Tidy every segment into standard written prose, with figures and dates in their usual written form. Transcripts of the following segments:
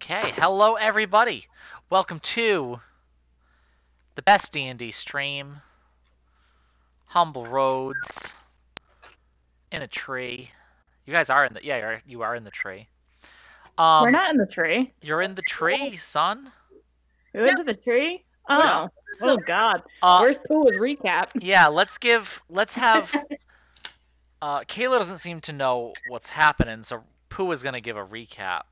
Okay, hello everybody. Welcome to the best D&D stream, HumbleRoads, in a tree. You guys are in the you are in the tree. We're not in the tree. You're in the tree, son. We went to the tree? Oh. Yeah. Oh god. Where's Pooh's recap? Yeah, let's have Kayla doesn't seem to know what's happening, so Pooh is gonna give a recap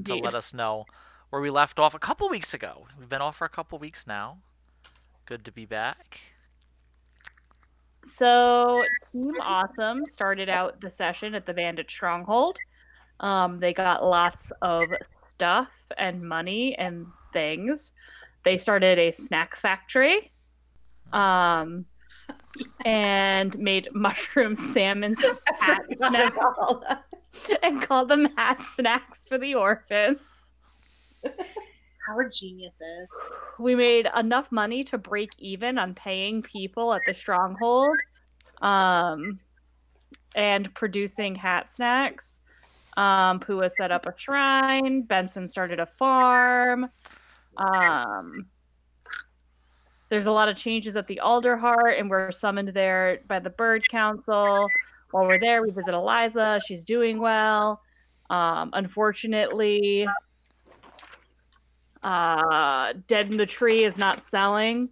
to let us know where we left off a couple weeks ago. We've been off for a couple weeks now. Good to be back. So, Team Awesome started out the session at the Bandit Stronghold. They got lots of stuff and money and things. They started a snack factory. And made mushroom salmon hat snacks and called them hat snacks for the orphans. How are geniuses. We made enough money to break even on paying people at the stronghold and producing hat snacks. Pua set up a shrine. Benson started a farm. There's a lot of changes at the Alderheart, and we're summoned there by the Bird Council. While we're there, we visit Eliza. She's doing well. Unfortunately, Dead in the Tree is not selling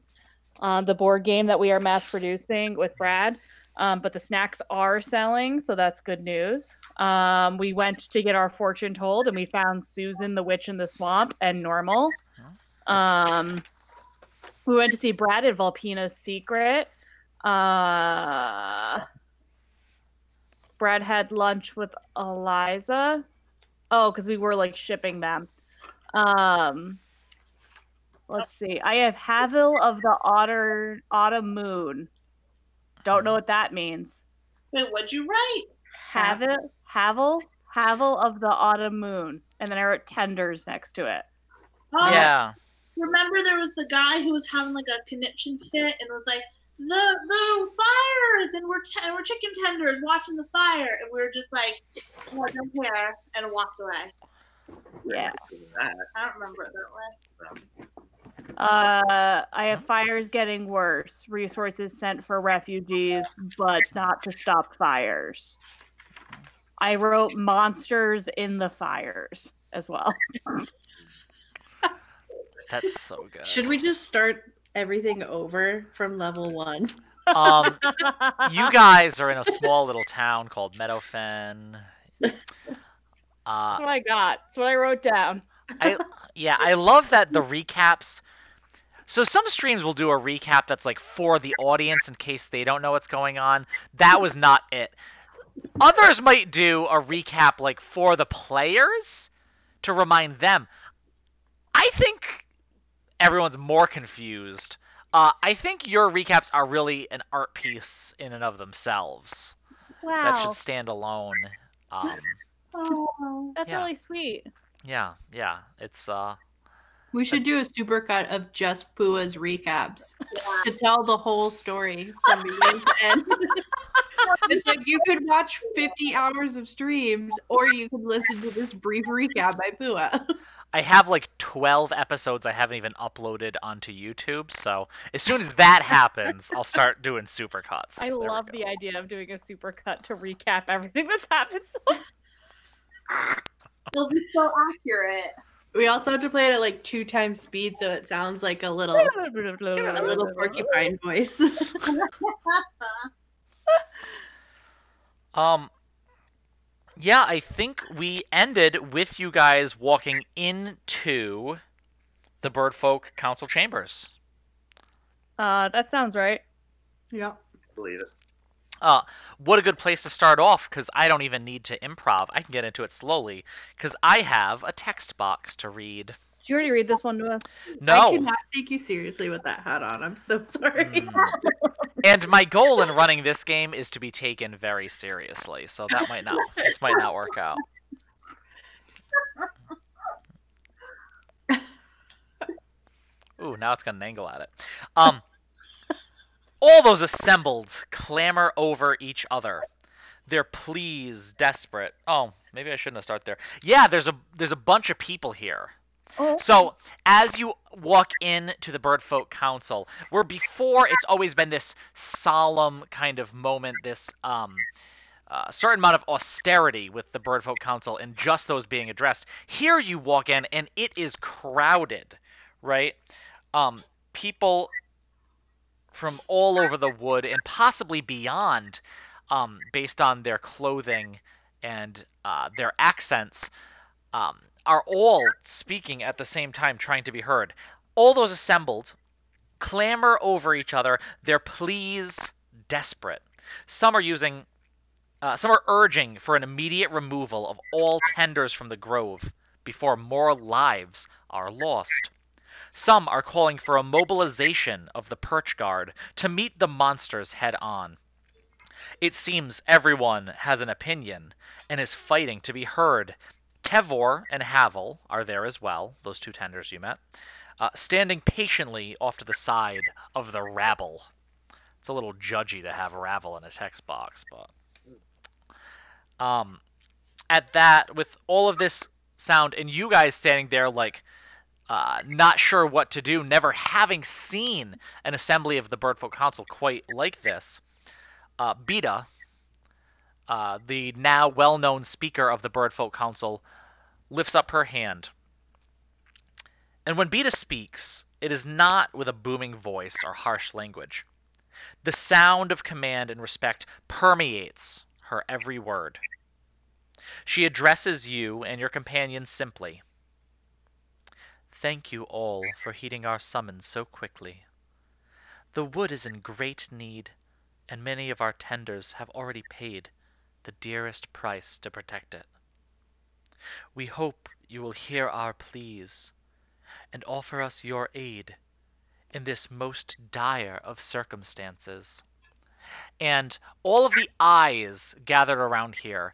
the board game that we are mass producing with Brad. But the snacks are selling, so that's good news. We went to get our fortune told, and we found Susan the Witch in the Swamp and Normal. We went to see Brad at Vulpina's Secret. Brad had lunch with Eliza. Oh, because we were like shipping them. Let's see. I have Havel of the Autumn Moon. Don't know what that means. Wait, what'd you write? Havel of the Autumn Moon. And then I wrote tenders next to it. Oh, yeah. Remember there was the guy who was having like a conniption fit and was like, the fires, and we're chicken tenders watching the fire, and we were just like, oh, I don't care, and walked away. Yeah. I don't remember it that way. I have fires getting worse. Resources sent for refugees, but not to stop fires. I wrote monsters in the fires as well. That's so good. Should we just start everything over from level 1? You guys are in a small little town called Meadowfen. That's what I got. That's what I wrote down. I love that the recaps. So some streams will do a recap that's like for the audience in case they don't know what's going on. That was not it. Others might do a recap like for the players to remind them. I think everyone's more confused. I think your recaps are really an art piece in and of themselves. Wow. That should stand alone. That's really sweet. Yeah. It's We should do a supercut of just Pua's recaps to tell the whole story from beginning to end. It's like you could watch 50 hours of streams, or you could listen to this brief recap by Pua. I have like 12 episodes I haven't even uploaded onto YouTube, so as soon as that happens, I'll start doing supercuts. I love the idea of doing a supercut to recap everything that's happened. It'll be so accurate. We also have to play it at like 2 times speed, so it sounds like a little porcupine voice. Yeah, I think we ended with you guys walking into the Birdfolk Council chambers. That sounds right. Yeah. I believe it. What a good place to start off, because I don't even need to improv. I can get into it slowly, because I have a text box to read. Did you already read this one to us? No. I cannot take you seriously with that hat on. I'm so sorry. And my goal in running this game is to be taken very seriously, so this might not work out. Ooh, now it's got an angle at it. All those assembled clamor over each other. Their pleas desperate. Oh, maybe I shouldn't have started there. Yeah, there's a bunch of people here. Oh, So as you walk in to the Birdfolk Council, where before it's always been this solemn kind of moment, this certain amount of austerity with the Birdfolk Council and just those being addressed. Here you walk in and it is crowded, right? People from all over the wood and possibly beyond, based on their clothing and their accents, are all speaking at the same time, trying to be heard. All those assembled clamor over each other, their pleas desperate. Some are urging for an immediate removal of all tenders from the grove before more lives are lost. Some are calling for a mobilization of the Perch Guard to meet the monsters head on. It seems everyone has an opinion and is fighting to be heard. Tevor and Havel are there as well, those two tenders you met, standing patiently off to the side of the rabble. It's a little judgy to have rabble in a text box, but at that, with all of this sound and you guys standing there like not sure what to do, never having seen an assembly of the Birdfolk Council quite like this, Beta, the now well-known speaker of the Birdfolk Council, lifts up her hand. And when Beta speaks, it is not with a booming voice or harsh language. The sound of command and respect permeates her every word. She addresses you and your companions simply. Thank you all for heeding our summons so quickly. The wood is in great need, and many of our tenders have already paid the dearest price to protect it. We hope you will hear our pleas and offer us your aid in this most dire of circumstances. And all of the eyes gathered around here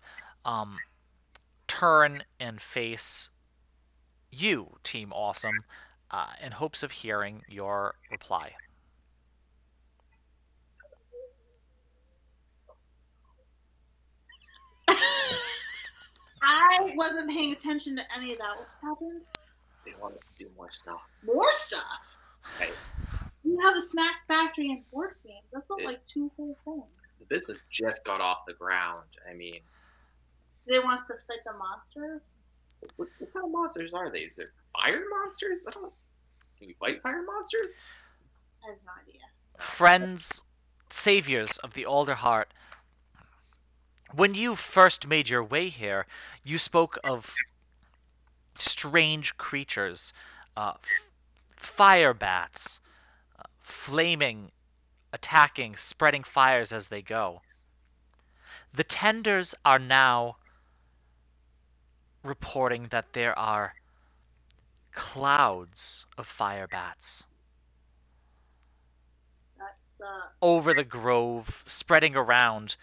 turn and face you, Team Awesome, in hopes of hearing your reply. I wasn't paying attention to any of that. What's happened? They want us to do more stuff. More stuff? Right. You have a snack factory and board games. That's not like two whole things. The business just got off the ground. I mean, Do they want us to fight the monsters? what kind of monsters are they? Is it fire monsters? Can we fight fire monsters? I have no idea. Friends, saviors of the Alder Heart, when you first made your way here, you spoke of strange creatures, fire bats, flaming, attacking, spreading fires as they go. The tenders are now reporting that there are clouds of fire bats That's over the grove, spreading around.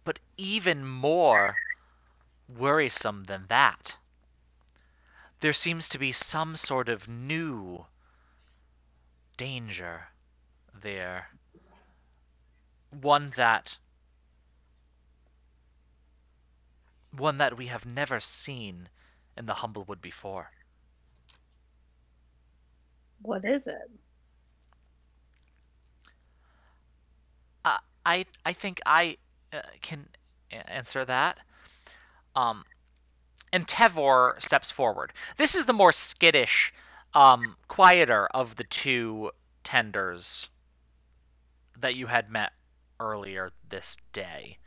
But even more worrisome than that, there seems to be some sort of new danger there. One that we have never seen in the Humblewood before. what is it? I think I can answer that. And Tevor steps forward. This is the more skittish, quieter of the two tenders that you had met earlier this day.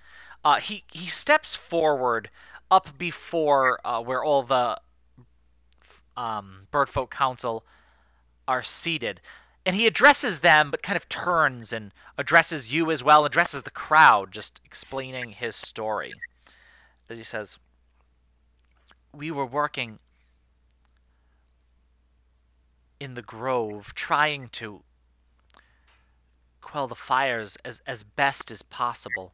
He steps forward up before where all the Birdfolk Council are seated. And he addresses them, but kind of turns and addresses you as well, addresses the crowd, just explaining his story. As he says, we were working in the grove, trying to quell the fires as best as possible.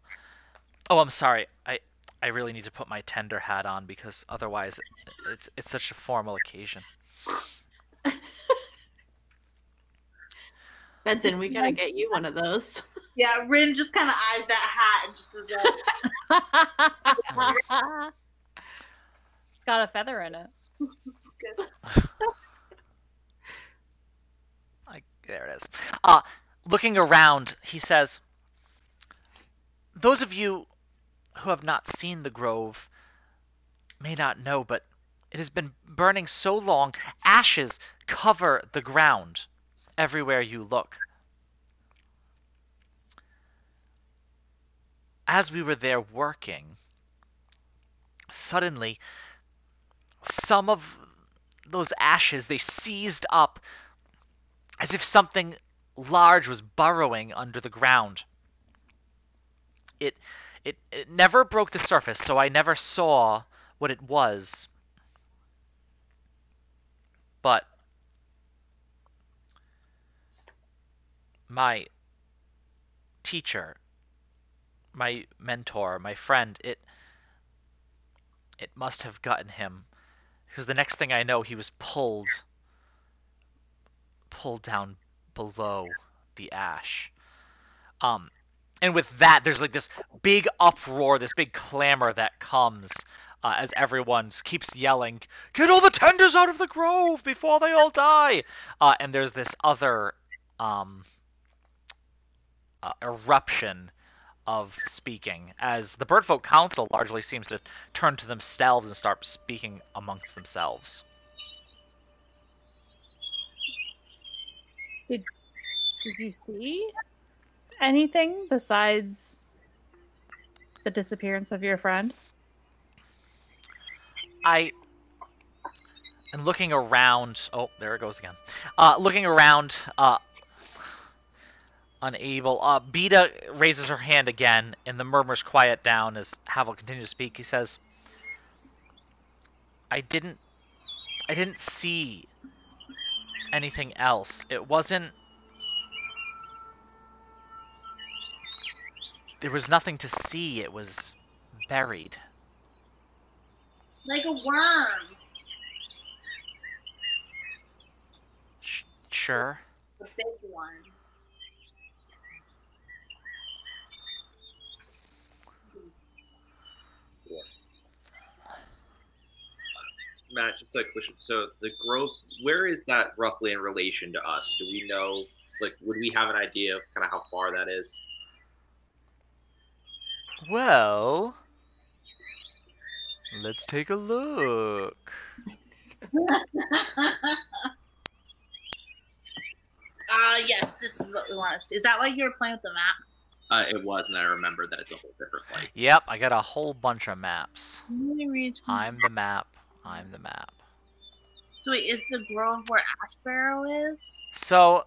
Oh, I'm sorry. I really need to put my tender hat on because otherwise it's such a formal occasion. Benson, we gotta get you one of those. Yeah, Rin just kind of eyes that hat and just says, It's got a feather in it. good. There it is. Looking around, he says, those of you who have not seen the grove may not know, but it has been burning so long, ashes cover the ground everywhere you look. As we were there working, suddenly some of those ashes, they seized up as if something large was burrowing under the ground. It never broke the surface, so I never saw what it was. But my teacher, my mentor, my friend, it must have gotten him, because the next thing I know, he was pulled down below the ash. And with that, there's like this big uproar, this big clamor that comes as everyone keeps yelling, "Get all the tenders out of the grove before they all die!" And there's this other eruption of speaking, as the Birdfolk Council largely seems to turn to themselves and start speaking amongst themselves. Did you see anything besides the disappearance of your friend? And looking around. Oh, there it goes again. Looking around, unable. Beta raises her hand again, and the murmurs quiet down as Havel continues to speak. He says, I didn't see anything else. It wasn't. There was nothing to see. It was buried. Like a worm. Sure. A big one. Matt, just a question. So the grove, where is that roughly in relation to us? Do we know, like, would we have an idea of kind of how far that is? Well, let's take a look. Yes, this is what we want to see. Is that why you were playing with the map? It was, and I remembered that it's a whole different place. Yep, I got a whole bunch of maps. Let me read. I'm the map. I'm the map. So wait, is the grove where Ash Barrow is? So,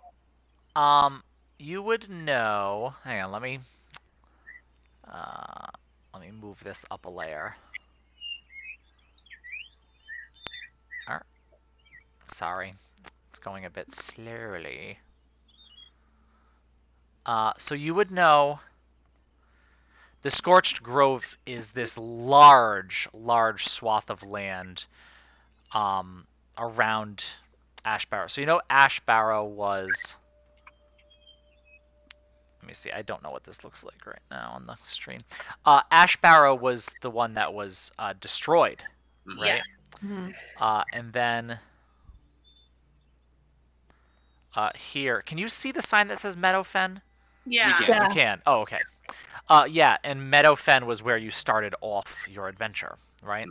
you would know. Hang on, let me move this up a layer. Sorry, it's going a bit slowly. So you would know the Scorched Grove is this large swath of land around Ash Barrow. So you know Ash Barrow was... Let me see, I don't know what this looks like right now on the stream. Ash Barrow was the one that was destroyed, right? Yeah. Mm-hmm. And then... here, can you see the sign that says Meadowfen? Yeah. You can. Oh, okay. Yeah, and Meadowfen was where you started off your adventure, right?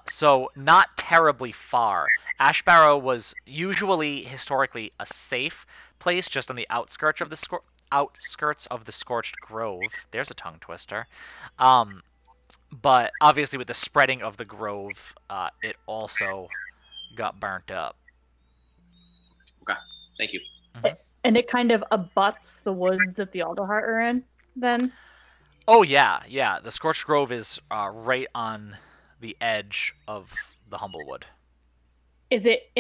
So not terribly far. Ash Barrow was usually historically a safe place, just on the outskirts of the Scorched Grove. There's a tongue twister. But obviously, with the spreading of the grove, it also got burnt up. Okay, thank you. Mm-hmm. And it kind of abuts the woods that the Alderheart are in, then? Oh, yeah. The Scorched Grove is right on the edge of the Humblewood. Is it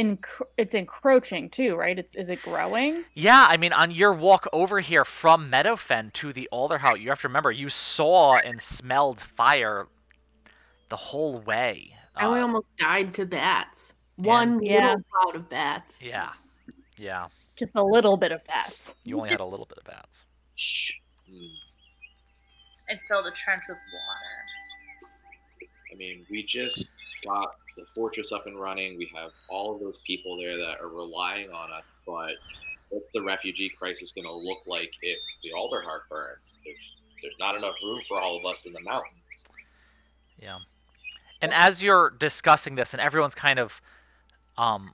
it's encroaching too, right? Is it growing? Yeah, I mean, on your walk over here from Meadowfen to the Alderhout, you have to remember, you saw and smelled fire the whole way. And we almost died to bats. One little cloud of bats. Yeah. Just a little bit of bats. You only had a little bit of bats. Shh. And fill the trench with water. I mean, we just got the fortress up and running. We have all of those people there that are relying on us, but what's the refugee crisis going to look like if the Alderheart burns? There's not enough room for all of us in the mountains. Yeah. And as you're discussing this, and everyone's kind of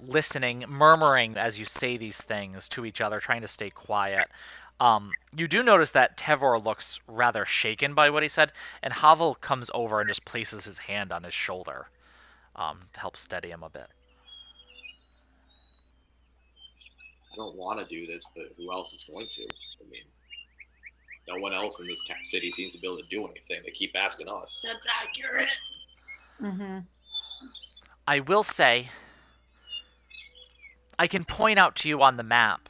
listening, murmuring as you say these things to each other, trying to stay quiet, you do notice that Tevor looks rather shaken by what he said, and Havel comes over and just places his hand on his shoulder to help steady him a bit. I don't want to do this, but who else is going to? I mean, no one else in this city seems to be able to do anything. They keep asking us. That's accurate. Mm-hmm. I will say, I can point out to you on the map,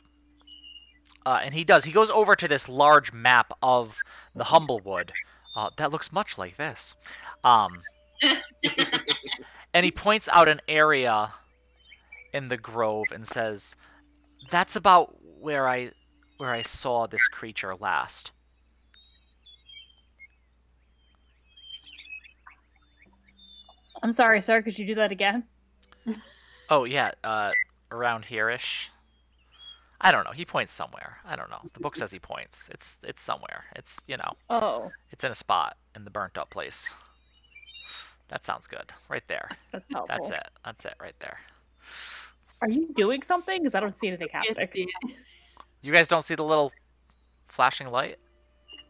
and he does. He goes over to this large map of the Humblewood that looks much like this. And he points out an area in the grove and says, "That's about where I saw this creature last." I'm sorry, sir. Could you do that again? Oh yeah, around here-ish. I don't know. He points somewhere. I don't know. The book says he points. It's somewhere. It's, you know, Oh, it's in a spot in the burnt up place. That sounds good. Right there. that's helpful. That's it. That's it right there. Are you doing something? Because I don't see anything happening. You guys don't see the little flashing light?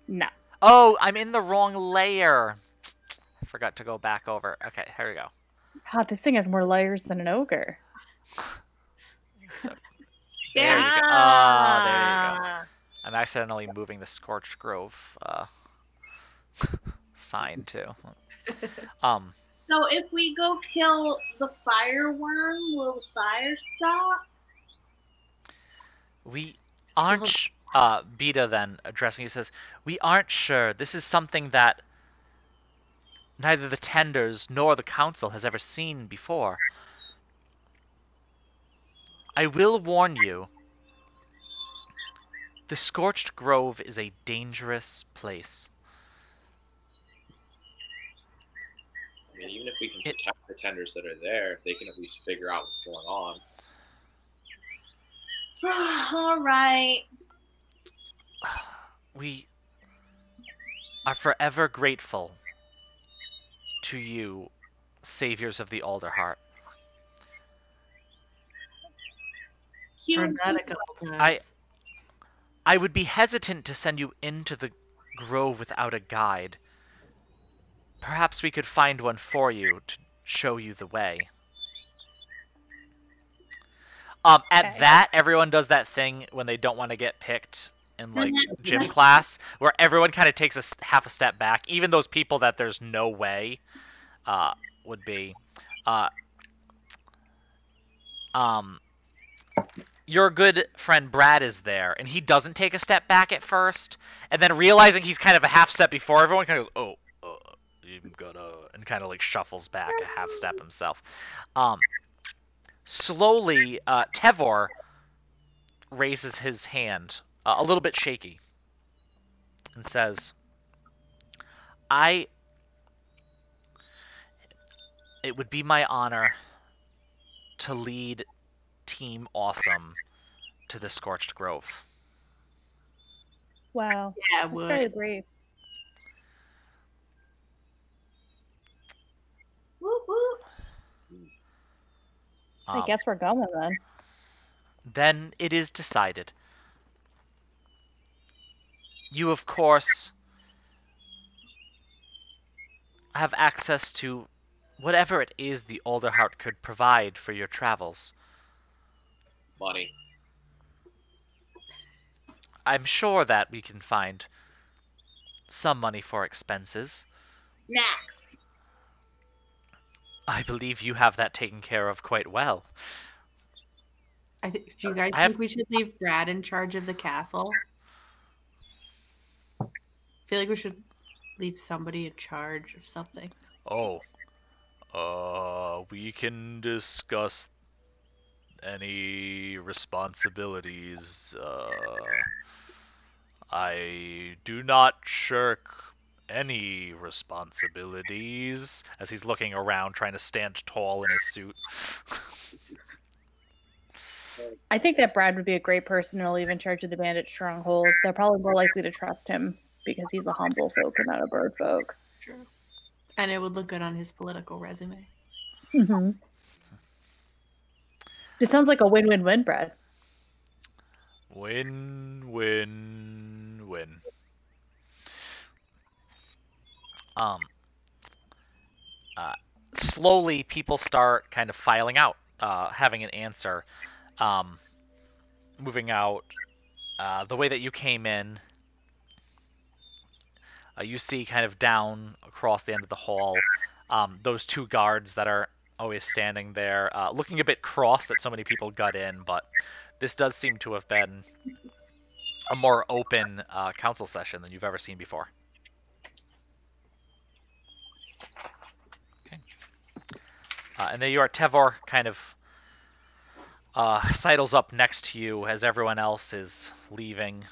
No. Oh, I'm in the wrong layer. I forgot to go back over. Okay, here we go. God, this thing has more layers than an ogre. So, there you go. Oh, there you go. I'm accidentally moving the Scorched Grove sign too. So if we go kill the fireworm, will the fire stop? We aren't. Beta then addressing you says, "We aren't sure. This is something that neither the Tenders nor the Council has ever seen before. I will warn you, the Scorched Grove is a dangerous place." I mean, even if we can protect the tenders that are there, they can at least figure out what's going on. All right. We are forever grateful to you, saviors of the Alderheart. Heard that a couple times. I would be hesitant to send you into the grove without a guide. Perhaps we could find one for you to show you the way. At that, everyone does that thing when they don't want to get picked in like gym class, where everyone kind of takes half a step back. Even those people that there's no way would be. Your good friend Brad is there, and he doesn't take a step back at first, and then realizing he's kind of a half step before everyone, kind of goes, I'm gonna, and kind of like shuffles back a half step himself. Slowly, Tevor raises his hand, a little bit shaky, and says, it would be my honor to lead Team Awesome to the Scorched Grove. Wow. Yeah, That's would. very brave. Whoop, whoop. I guess we're going then. Then it is decided. You, of course, have access to whatever it is the Alderheart could provide for your travels. Money. I'm sure that we can find some money for expenses. Max. I believe you have that taken care of quite well. Do you guys think we should leave Brad in charge of the castle? I feel like we should leave somebody in charge of something. We can discuss any responsibilities I do not shirk any responsibilities, as he's looking around trying to stand tall in his suit. I think that Brad would be a great person to leave in charge of the bandit stronghold. They're probably more likely to trust him because he's a humble folk and not a bird folk. True. And it would look good on his political resume. Mm-hmm. It sounds like a win-win-win, Brad. Win, win, win. Slowly, people start kind of filing out, having an answer, moving out. The way that you came in, you see kind of down across the end of the hall, those two guards that are always standing there, looking a bit cross that so many people got in, but this does seem to have been a more open council session than you've ever seen before. Okay. And there you are, Tevor, kind of sidles up next to you as everyone else is leaving,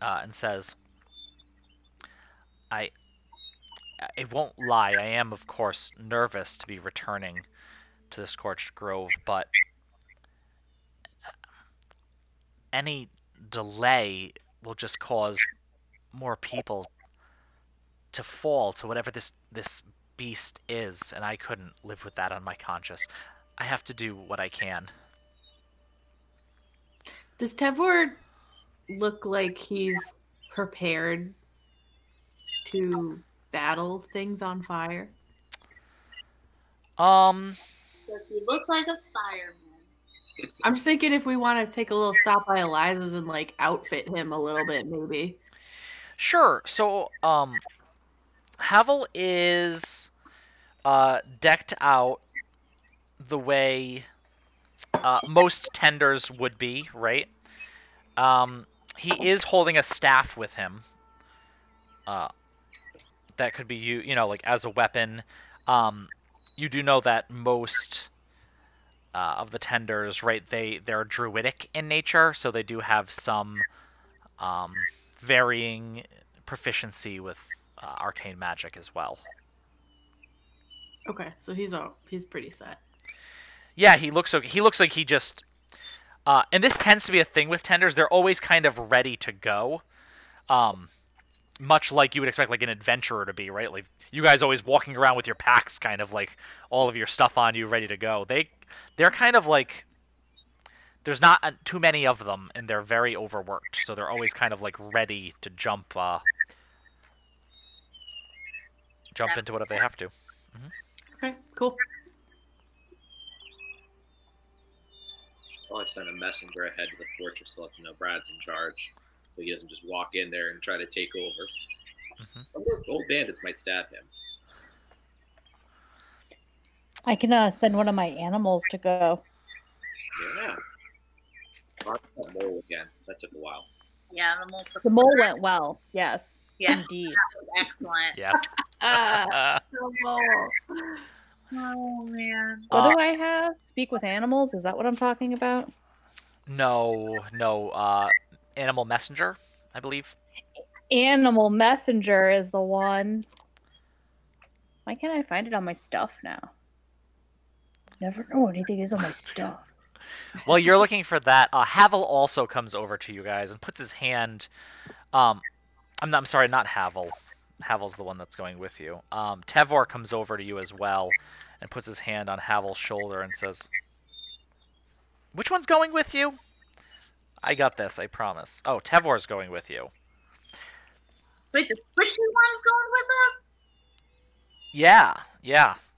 and says, I won't lie, I am, of course, nervous to be returning to the Scorched Grove, but any delay will just cause more people to fall to whatever this beast is, and I couldn't live with that on my conscience. I have to do what I can. Does Tevor look like he's prepared to battle things on fire? Does he look like a fireman? I'm just thinking if we want to take a little stop by Eliza's and like outfit him a little bit, maybe. Sure. So, Havel is decked out the way most tenders would be, right? He is holding a staff with him. That could be you know, like as a weapon. You do know that most of the tenders, right? They're druidic in nature, so they do have some varying proficiency with arcane magic as well. Okay, so he's pretty set. Yeah, he looks like he just and this tends to be a thing with tenders. They're always kind of ready to go. Much like you would expect like an adventurer to be, right? Like you guys always walking around with your packs, kind of like all of your stuff on you, ready to go. They're kind of like, there's not too many of them, and they're very overworked, so they're always kind of like ready to jump into whatever they have to. Okay, cool. I'll send a messenger ahead to the fortress to let them know Brad's in charge, so he doesn't just walk in there and try to take over. Old bandits might stab him. I can send one of my animals to go. Yeah. That mole again. That took a while. Yeah, the mole took The mole went well. Yes. Yeah, Indeed. that was excellent. Yes. Oh man. What do I have? Speak with animals? Is that what I'm talking about? No. Animal messenger, I believe. Animal messenger is the one. Why can't I find it on my stuff now? Never know anything is on my stuff. While you're looking for that, Havel also comes over to you guys and puts his hand. I'm sorry, not Havel. Havel's the one that's going with you. Tevor comes over to you as well and puts his hand on Havel's shoulder and says, "Which one's going with you?" "I got this, I promise." "Oh, Tevor's going with you." Wait, the squishy one's going with us? Yeah.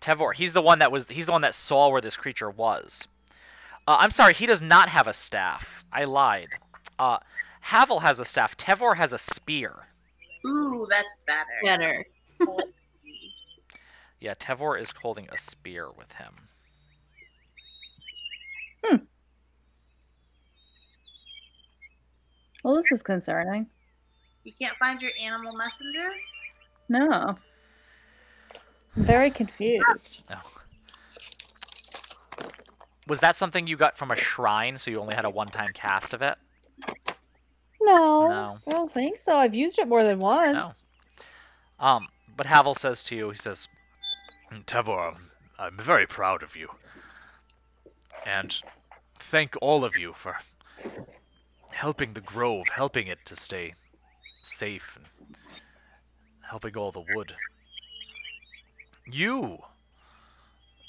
Tevor. He's the one that saw where this creature was. I'm sorry, he does not have a staff. I lied. Havel has a staff. Tevor has a spear. Ooh, that's better. Yeah, Tevor is holding a spear with him. Well, this is concerning. You can't find your animal messengers? No. I'm very confused. No. Was that something you got from a shrine, so you only had a one-time cast of it? No, No. I don't think so. I've used it more than once. No. But Havel says to you, he says, Tevor, I'm very proud of you. And thank all of you for helping the grove, helping it to stay safe, and helping all the wood. You,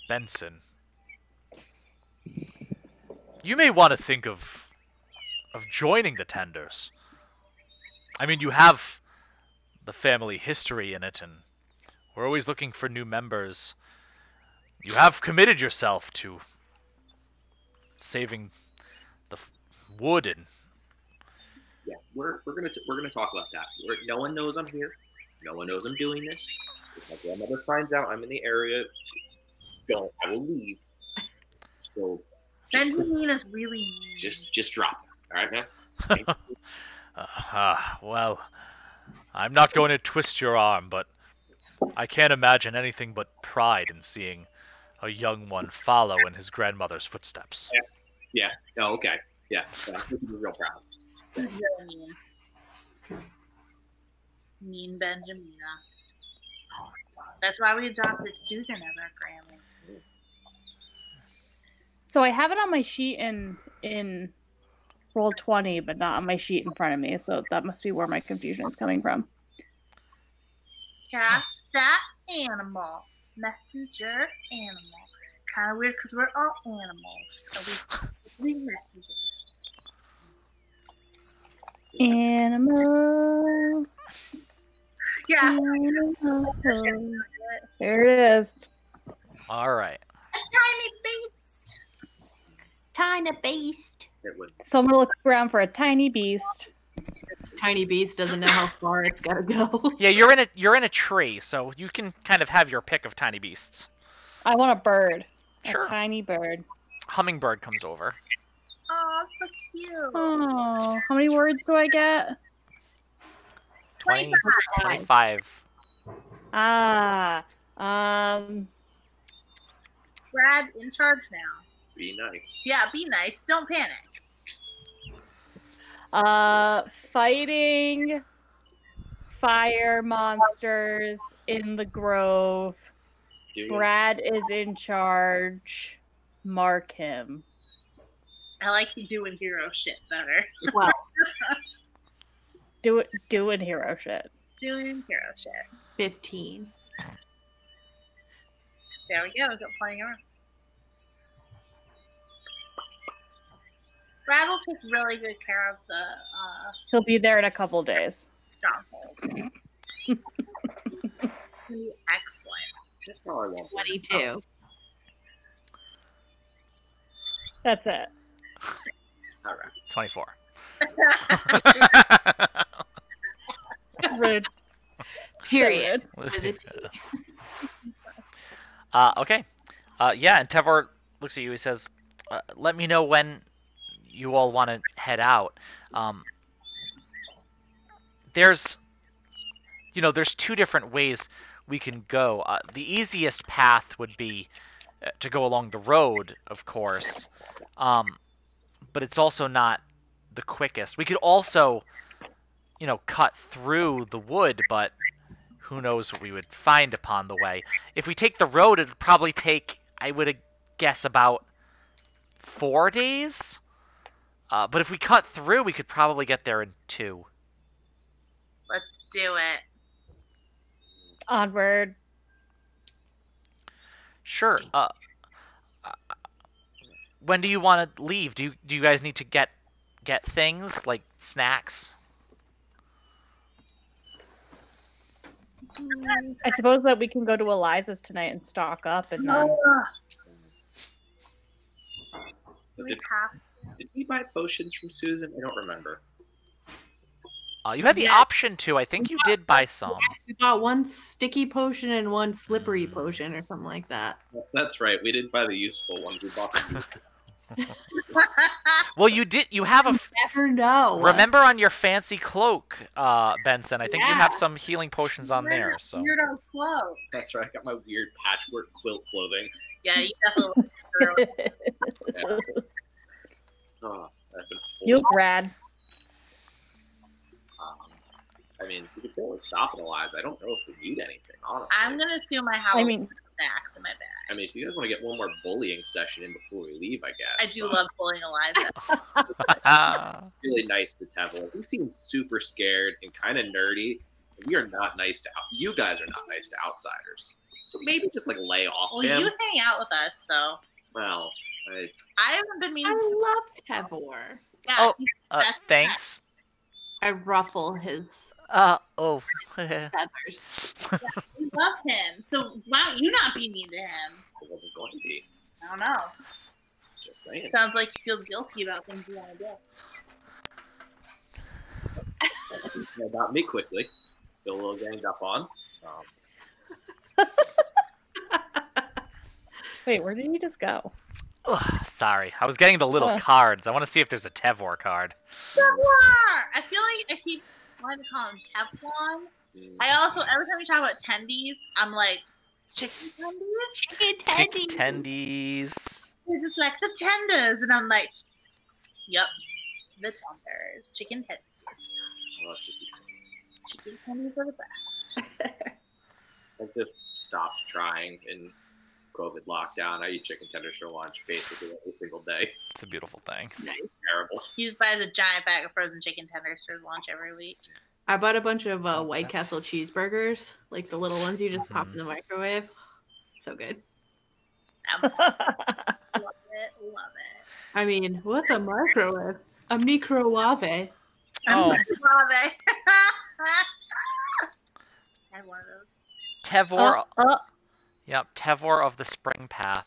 Benson, you may want to think of joining the Tenders. I mean, you have the family history in it, and we're always looking for new members. You have committed yourself to saving the wood, and Yeah, we're gonna talk about that. No one knows I'm here. No one knows I'm doing this. If my grandmother finds out I'm in the area, I will leave. So Benjamina's really mean. just drop it. All right, man. well, I'm not going to twist your arm, but I can't imagine anything but pride in seeing a young one follow in his grandmother's footsteps. Yeah. Oh, okay. Yeah. I'm real proud. Really mean. Mean Benjamina. That's why we adopted Susan as our Grammy. So I have it on my sheet in roll 20, but not on my sheet in front of me. So that must be where my confusion is coming from. Cast that animal. Messenger animal. Kind of weird because we're all animals. So we messengers. Animal. Yeah. Animal. There it is. All right. A tiny beast. Tiny beast. It would. So I'm gonna look around for a tiny beast. This tiny beast doesn't know how far it's gotta go. Yeah, you're in a tree, so you can kind of have your pick of tiny beasts. I want a bird. Sure. A tiny bird. Hummingbird comes over. Oh, so cute. Oh, how many words do I get? 25. Ah, Brad, in charge now. Be nice. Yeah, be nice. Don't panic. Fighting fire monsters in the grove. Do it. Brad is in charge. Mark him. I like you doing hero shit better. Well, Doing hero shit. Doing hero shit. 15. There we go. Go playing around. Brad will take really good care of the He'll be there in a couple days. stronghold. Be excellent. Just how I want. 22. That's it. All right. 24. Rude. Period. Okay. Yeah, and Tevor looks at you. He says, "Let me know when you all want to head out." There's two different ways we can go. The easiest path would be to go along the road, of course, but it's also not the quickest. We could also, cut through the wood, but who knows what we would find upon the way. If we take the road, it would probably take, I would guess, about 4 days. But if we cut through, we could probably get there in 2. Let's do it. Onward. Sure. When do you want to leave? Do you guys need to get things like snacks? I suppose that we can go to Eliza's tonight and stock up and then... Did we buy potions from Susan? I don't remember. You had the option to. I think you did buy some. We bought one sticky potion and one slippery potion or something like that. That's right. We didn't buy the useful ones. We bought the Well, you did. You have a. Never know. Remember on your fancy cloak, Benson. I think you Yeah. have some healing potions on there. So. Weirdo clothes. That's right. I got my weird patchwork quilt clothing. Yeah, you definitely. Oh, I've been You look rad. I mean, we could totally stop at Eliza. I don't know if we need anything, honestly. I'm gonna steal my Halloween I mean, snacks in my bag. I mean, if you guys want to get one more bullying session in before we leave, I guess. I do love bullying Eliza. Really nice to Tevil. He seems super scared and kind of nerdy. We are not nice to you guys are not nice to outsiders. So maybe just like lay off Well, him. you hang out with us, so Well, I haven't been meaning. I love Tevor. Yeah, Oh, that's thanks. I ruffle his Oh. feathers. we love him. So why don't you not be mean to him? I wasn't going to be. I don't know. Just saying. Sounds like you feel guilty about things you want to do. Yeah, got me quickly. Feel a little ganged up on. wait, where did he just go? Ugh, sorry, I was getting the little cards. I want to see if there's a Tevor card. Teflon! I feel like I keep wanting to call him Teflon. I also, every time we talk about tendies, I'm like, chicken tendies? Chicken Chick tendies. They're just like, the tenders. And I'm like, yep, the tenders. Chicken tendies. I love chicken. Chicken tendies are the best. I've just stopped trying in COVID lockdown. I eat chicken tenders for lunch basically every single day. It's a beautiful thing. Terrible. He just buys a giant bag of frozen chicken tenders for lunch every week. I bought a bunch of White that's- Castle cheeseburgers, like the little ones you just pop in the microwave. So good. Love it, love it. I mean, what's a microwave? A microwave. Oh, Love it. I had one of those. Tevor. Yep, Tevor of the Spring Path.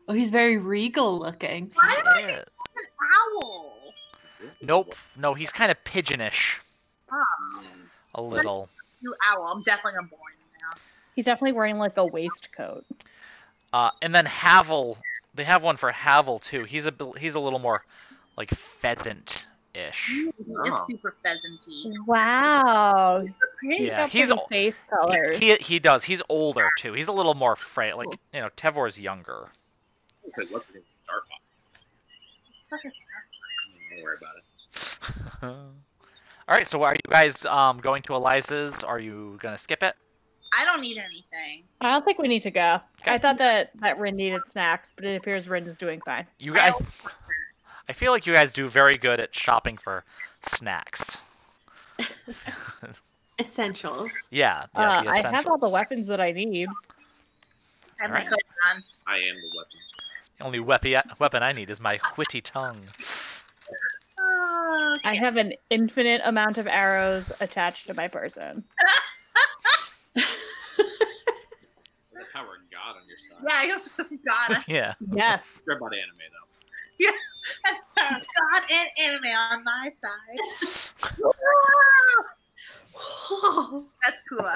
Oh, he's very regal looking. Why do I Yeah. get an owl? Nope. No, he's kind of pigeonish. Oh, A little. you owl. I'm definitely gonna bore you now. He's definitely wearing like a waistcoat. And then Havel. They have one for Havel too. He's a little more like pheasant-ish. He is Oh. super pheasanty. Wow. Yeah, He's got pretty face colors. He does. He's older too. He's a little more frail. Like Tevor's younger. Because what's the name? Starbucks. Fuck a Starbucks. Don't worry about it. All right. So are you guys going to Eliza's? Are you gonna skip it? I don't need anything. I don't think we need to go. Okay. I thought that Rin needed snacks, but it appears Rin is doing fine. You guys. I feel like you guys do very good at shopping for snacks. Essentials. Yeah. the I have all the essentials. weapons that I need. I have my Alright. coat on. I am the weapon. The only weapon I need is my witty tongue. Oh, I have an infinite amount of arrows attached to my person. The power of God on your side. yeah, I guess God. Yeah. Yes. You're about anime though. God and anime on my side. That's cool.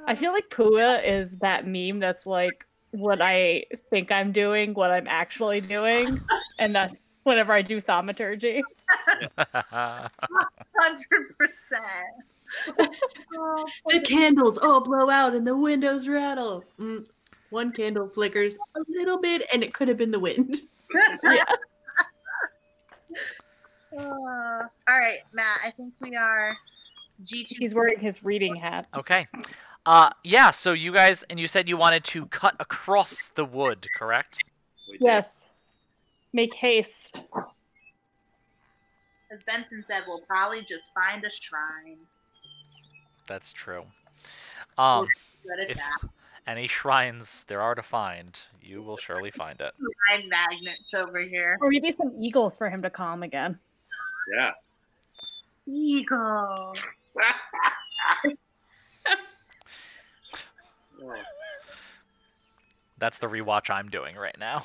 I feel like Pua is that meme that's like what I think I'm doing, what I'm actually doing, and that's whenever I do thaumaturgy. 100%. The candles all blow out and the windows rattle. One candle flickers a little bit, and it could have been the wind. All right, Matt. I think we are G2. He's wearing his reading hat. Okay. Yeah. So you guys, and you said you wanted to cut across the wood, correct? We did. Yes. Make haste. As Benson said, we'll probably just find a shrine. That's true. Good at If that. any shrines there are to find, you will surely find it. Shrine magnets over here. Or maybe some eagles for him to calm again. Yeah. Eagle. That's the rewatch I'm doing right now.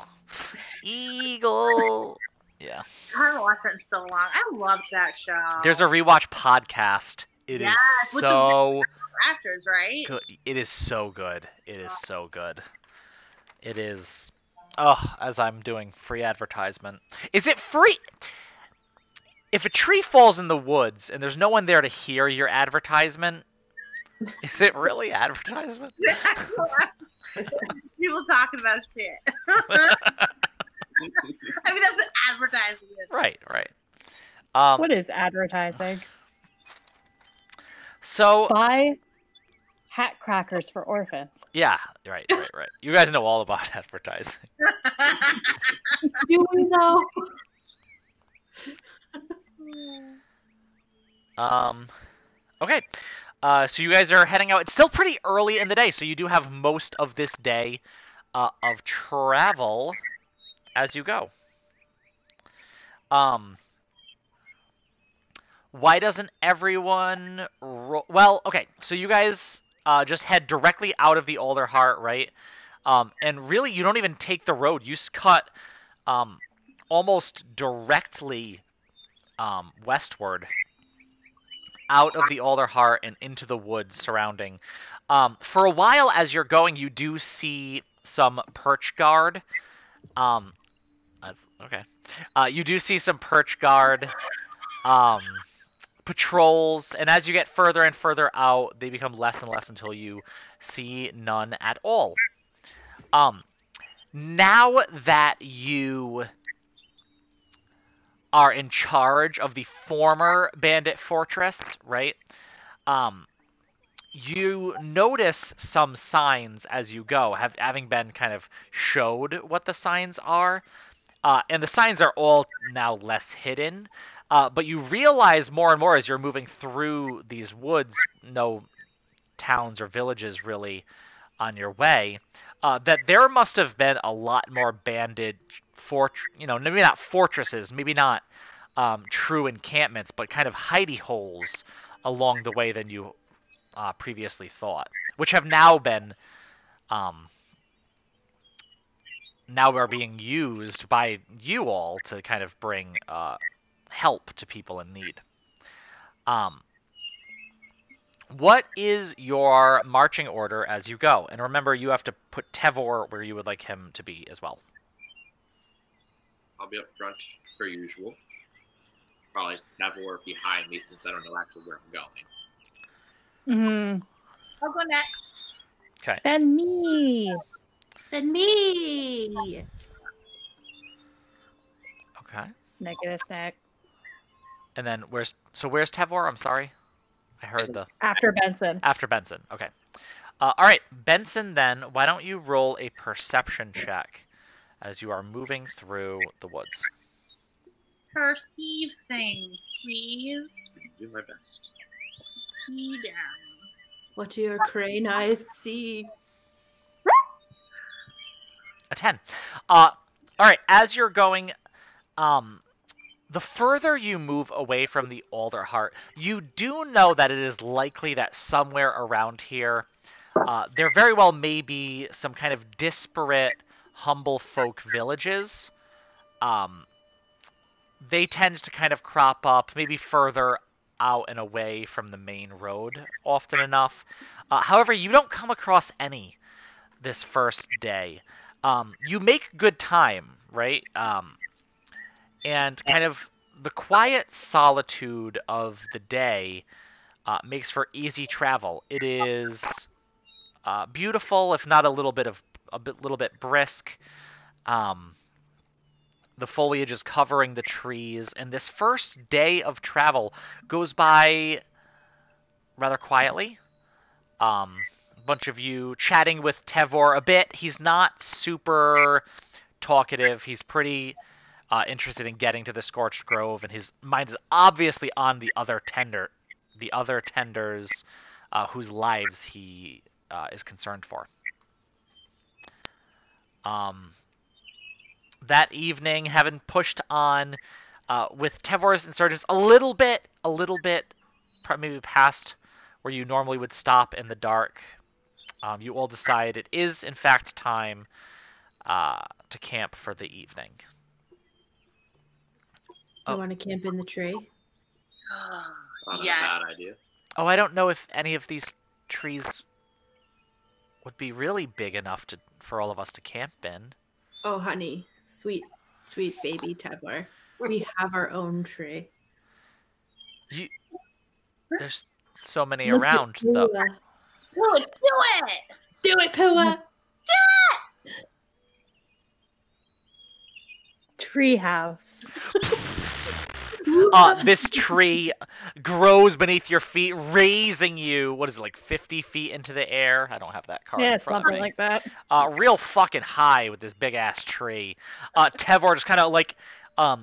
Eagle. Yeah. I haven't watched it in so long. I loved that show. There's a rewatch podcast. It is Yes, with the so actors, right? good. It is so good. It is so good. It is. Oh, as I'm doing free advertisement. Is it free? If a tree falls in the woods and there's no one there to hear your advertisement, is it really advertisement? People talking about shit. I mean, that's an advertisement. Right. What is advertising? So Buy hat crackers for orphans. yeah, right. You guys know all about advertising. Do we though? Okay. So you guys are heading out. It's still pretty early in the day, so you do have most of this day of travel as you go. Why doesn't everyone well, okay, so you guys just head directly out of the Alder Heart, right? And really, you don't even take the road. You cut almost directly westward out of the Alder Heart and into the woods surrounding. For a while, as you're going, you do see some perch guard. That's okay. You do see some perch guard patrols, and as you get further and further out, they become less and less until you see none at all. Now that you are in charge of the former bandit fortress, right? You notice some signs as you go, having been kind of showed what the signs are. And the signs are all now less hidden. But you realize more and more as you're moving through these woods, no towns or villages really on your way, that there must have been a lot more banded maybe not fortresses, maybe not true encampments, but kind of hidey holes along the way than you previously thought, which have now been now are being used by you all to kind of bring help to people in need. What is your marching order as you go? And remember, you have to put Tevor where you would like him to be as well. I'll be up front per usual. Probably Tevor behind me since I don't know actually where I'm going. I'll go next. Okay. Then me. Then me. Okay. Negative snack. And then where's Tevor? I'm sorry. I heard the After Benson. after Benson. Okay. All right, Benson. Then why don't you roll a perception check as you are moving through the woods? Perceive things, please. Do my best. See down. What do your crane eyes see? A 10. All right, as you're going, the further you move away from the Alder Heart, you do know that it is likely that somewhere around here, there very well may be some kind of disparate humble folk villages. They tend to kind of crop up maybe further out and away from the main road often enough. However, you don't come across any this first day. You make good time, right? And kind of the quiet solitude of the day makes for easy travel. It is beautiful, if not a little bit brisk. The foliage is covering the trees, and this first day of travel goes by rather quietly. A bunch of you chatting with Tevor a bit. He's not super talkative. He's pretty interested in getting to the Scorched Grove, and his mind is obviously on the other tenders whose lives he is concerned for. That evening, having pushed on with Tevor's insurgents a little bit, maybe past where you normally would stop in the dark, you all decide it is, in fact, time to camp for the evening. I want to camp in the tree. Not Yes. a bad idea. Oh, I don't know if any of these trees would be really big enough for all of us to camp in. Oh, honey. Sweet, sweet baby Tevor. We have our own tree. There's so many around, though. Do it! Do it! Do it, Pua! Treehouse. This tree grows beneath your feet, raising you, what is it, like 50 feet into the air? I don't have that card Yeah, in it's front of something me. like that. Real fucking high with this big-ass tree. Tevor just kind of like, kind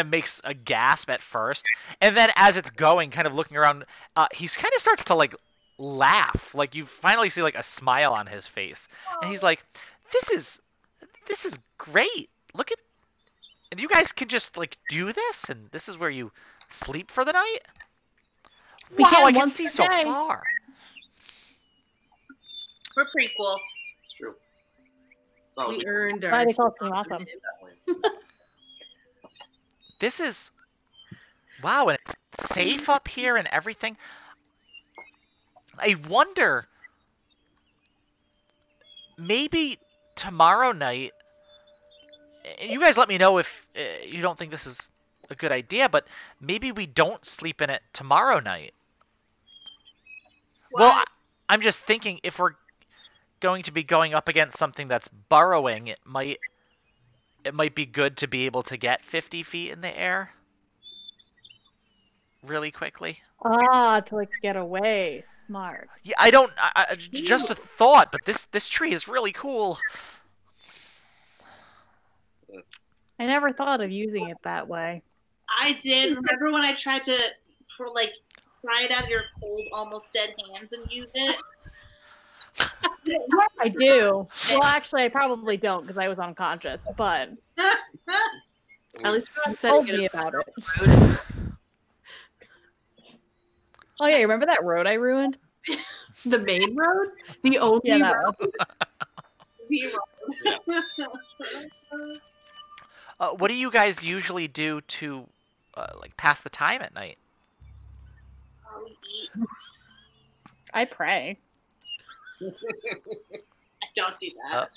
of makes a gasp at first, and then as it's going, kind of looking around, he's kind of starts to like laugh. Like you finally see like a smile on his face, and he's like, "This is great. Look at, and you guys can just like do this, and this is where you sleep for the night. We Wow, can I can once see a so day." far." We're pretty cool. It's true. It's not like We we earned Why our. they call it awesome. This is wow, and it's safe up here and everything. I wonder, maybe tomorrow night. You guys let me know if you don't think this is a good idea, but maybe we don't sleep in it tomorrow night. Well, I'm just thinking if we're going to be going up against something that's burrowing, it might be good to be able to get 50 feet in the air really quickly. To like get away. Smart. Yeah, I don't. Just a thought, but this tree is really cool. I never thought of using it that way. I did. Remember when I tried to pry it out of your cold, almost dead hands and use it? I do. Well, actually, I probably don't because I was unconscious. But At least we're not told setting me it about it. road. Oh yeah, remember that road I ruined? The main road? The only Yeah, that road? one. What do you guys usually do to like pass the time at night? We eat. I pray. I don't do that.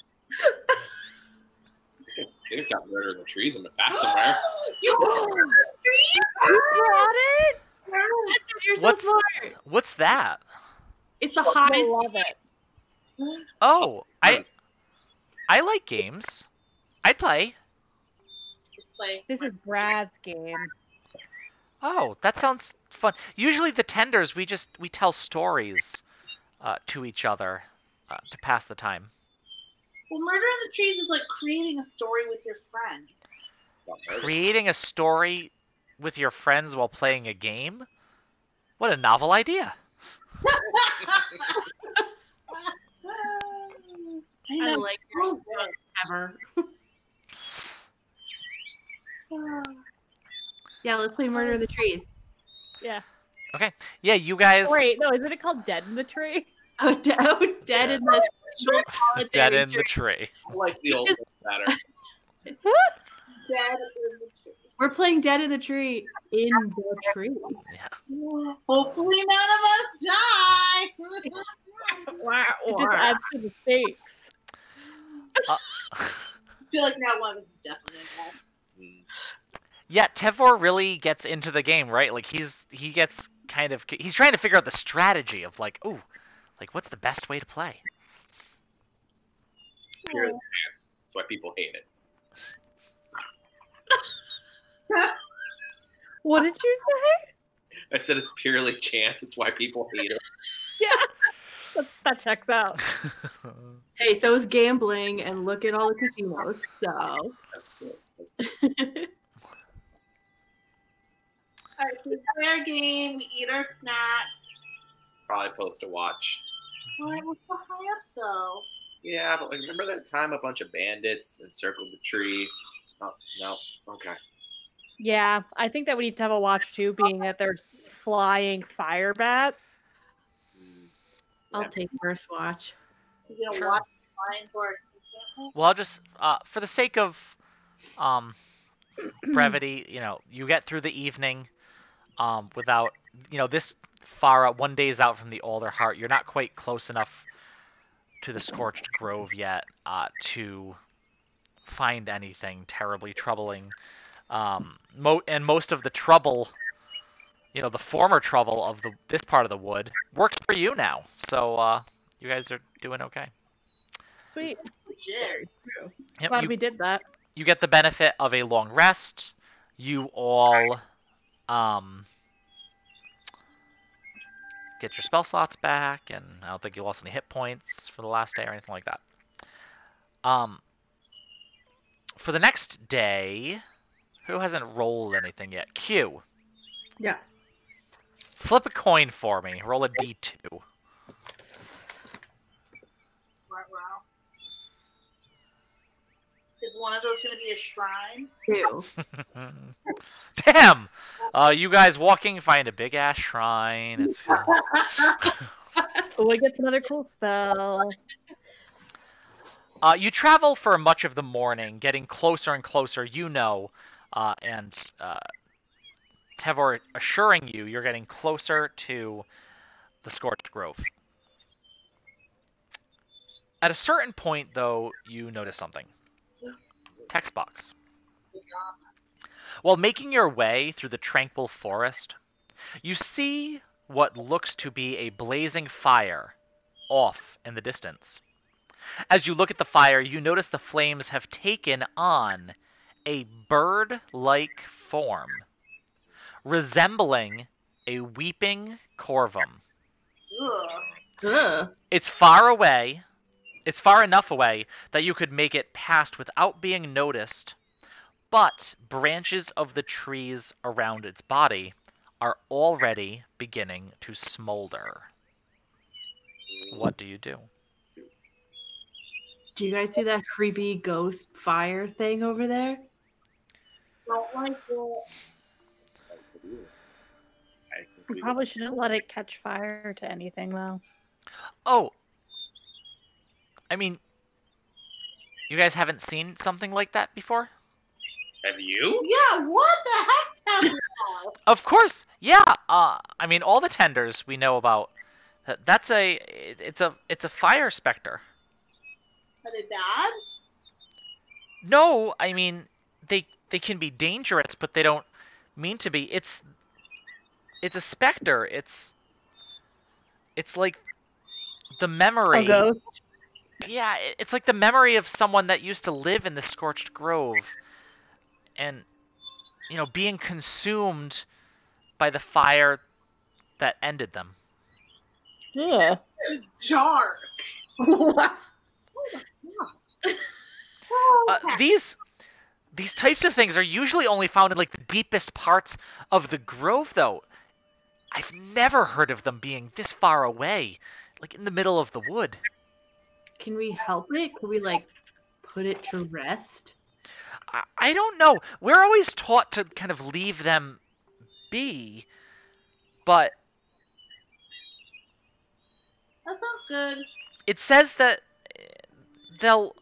They've got murder in the trees in the back somewhere. You murdered the tree? You brought it? You're so What's- smart. What's that? It's the I hottest. love it. Oh, I like games. I'd play. Like, This is Brad's game. Oh, that sounds fun. Usually the tenders, we tell stories to each other to pass the time. well, murder in the trees is like creating a story with your friend. Creating a story with your friends while playing a game? What a novel idea. I like your stuff ever. Yeah, let's play Murder in the Trees. Yeah. Okay. Yeah, you guys. Wait, no, isn't it called Dead in the Tree? Oh, dead in the solitary Dead in the tree. tree. I like the old one better. Dead in the tree. We're playing Dead in the Tree in the tree. Hopefully none of us die. It just adds to the stakes. I feel like now one of us is definitely dead. Yeah, Tevor really gets into the game, right? Like he's trying to figure out the strategy of like, ooh, like what's the best way to play? Pure chance. That's why people hate it. What did you say? I said it's purely chance. It's why people hate it. Yeah. That checks out. Hey, so is gambling, and look at all the casinos. So. That's cool. Alright, so we play our game, we eat our snacks. Probably post a watch. Alright, we're so high up though. Yeah, but like, remember that time a bunch of bandits encircled the tree? Oh, no. Okay. Yeah, I think that we need to have a watch too, being that there's flying fire bats. I'll take first watch. We're gonna Sure. watch flying towards. Well, I'll just for the sake of brevity, you get through the evening without, this far out, 1 day's out from the Alder Heart. You're not quite close enough to the Scorched Grove yet to find anything terribly troubling. And most of the trouble, the former trouble of this part of the wood works for you now. So you guys are doing okay. Sweet. Shit. Yep, Glad we did that. you get the benefit of a long rest. You all get your spell slots back, and I don't think you lost any hit points for the last day or anything like that. For the next day, who hasn't rolled anything yet? Q. Yeah. Flip a coin for me. Roll a d2. Wow. Is one of those going to be a shrine? 2. Damn! You guys walking, find a big ass shrine. It's Oh, it gets another cool spell. You travel for much of the morning, getting closer and closer, and Tevor assuring you you're getting closer to the Scorched Grove. At a certain point, though, you notice something. Text box. While making your way through the tranquil forest, you see what looks to be a blazing fire off in the distance. As you look at the fire, you notice the flames have taken on a bird-like form, resembling a weeping corvum. Ugh. It's far away. It's far enough away that you could make it past without being noticed, but branches of the trees around its body are already beginning to smolder. What do you do? Do you guys see that creepy ghost fire thing over there? Don't like it. We probably shouldn't let it catch fire to anything, though. Oh, I mean, you guys haven't seen something like that before? Have you? Yeah, what the heck, Tevor? Of course, yeah. I mean, all the tenders we know about. It's a fire specter. Are they bad? No, I mean they can be dangerous, but they don't mean to be. It's a specter. It's like the memory. A ghost? Yeah, it's like the memory of someone that used to live in the Scorched Grove, and being consumed by the fire that ended them. Yeah. It's dark. These types of things are usually only found in like the deepest parts of the grove, though. I've never heard of them being this far away, like in the middle of the wood. Can we help it? Can we, put it to rest? I don't know. We're always taught to kind of leave them be, but That sounds good. it says that they'll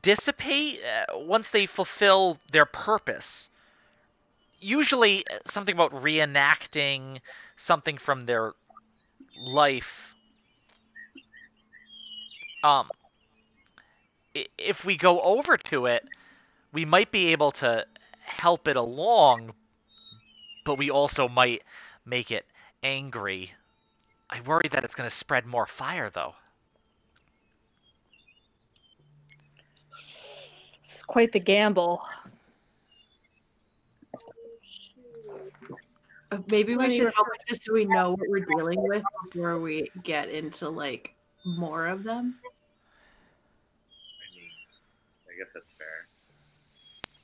dissipate once they fulfill their purpose. Usually something about reenacting something from their life. If we go over to it, we might be able to help it along, but we also might make it angry. I worry that it's going to spread more fire, though. It's quite the gamble. Maybe we should help it just so we know what we're dealing with before we get into, more of them. I mean, I guess that's fair.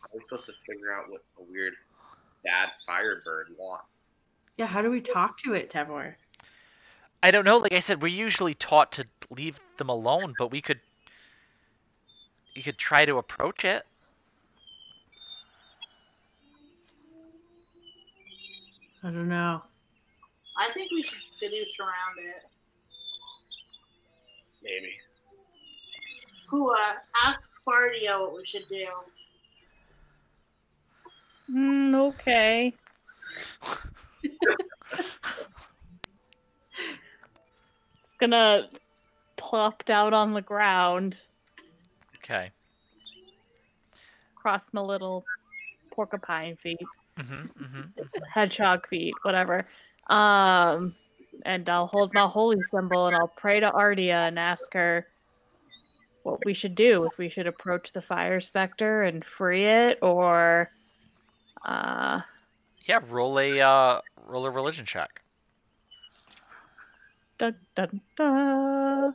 How are we supposed to figure out what a weird, sad firebird wants? Yeah, how do we talk to it, Tevor? I don't know. Like I said, we're usually taught to leave them alone, but you could try to approach it. I don't know. I think we should skadoosh around it. Maybe. Who, ask Fardio what we should do. Okay. It's gonna plop down on the ground. Okay. Cross my little porcupine feet. Mm-hmm. Hedgehog feet, whatever. And I'll hold my holy symbol and I'll pray to Ardia and ask her, what we should do. If we should approach the fire specter and free it, or Yeah, roll a religion check. dun, dun, dun.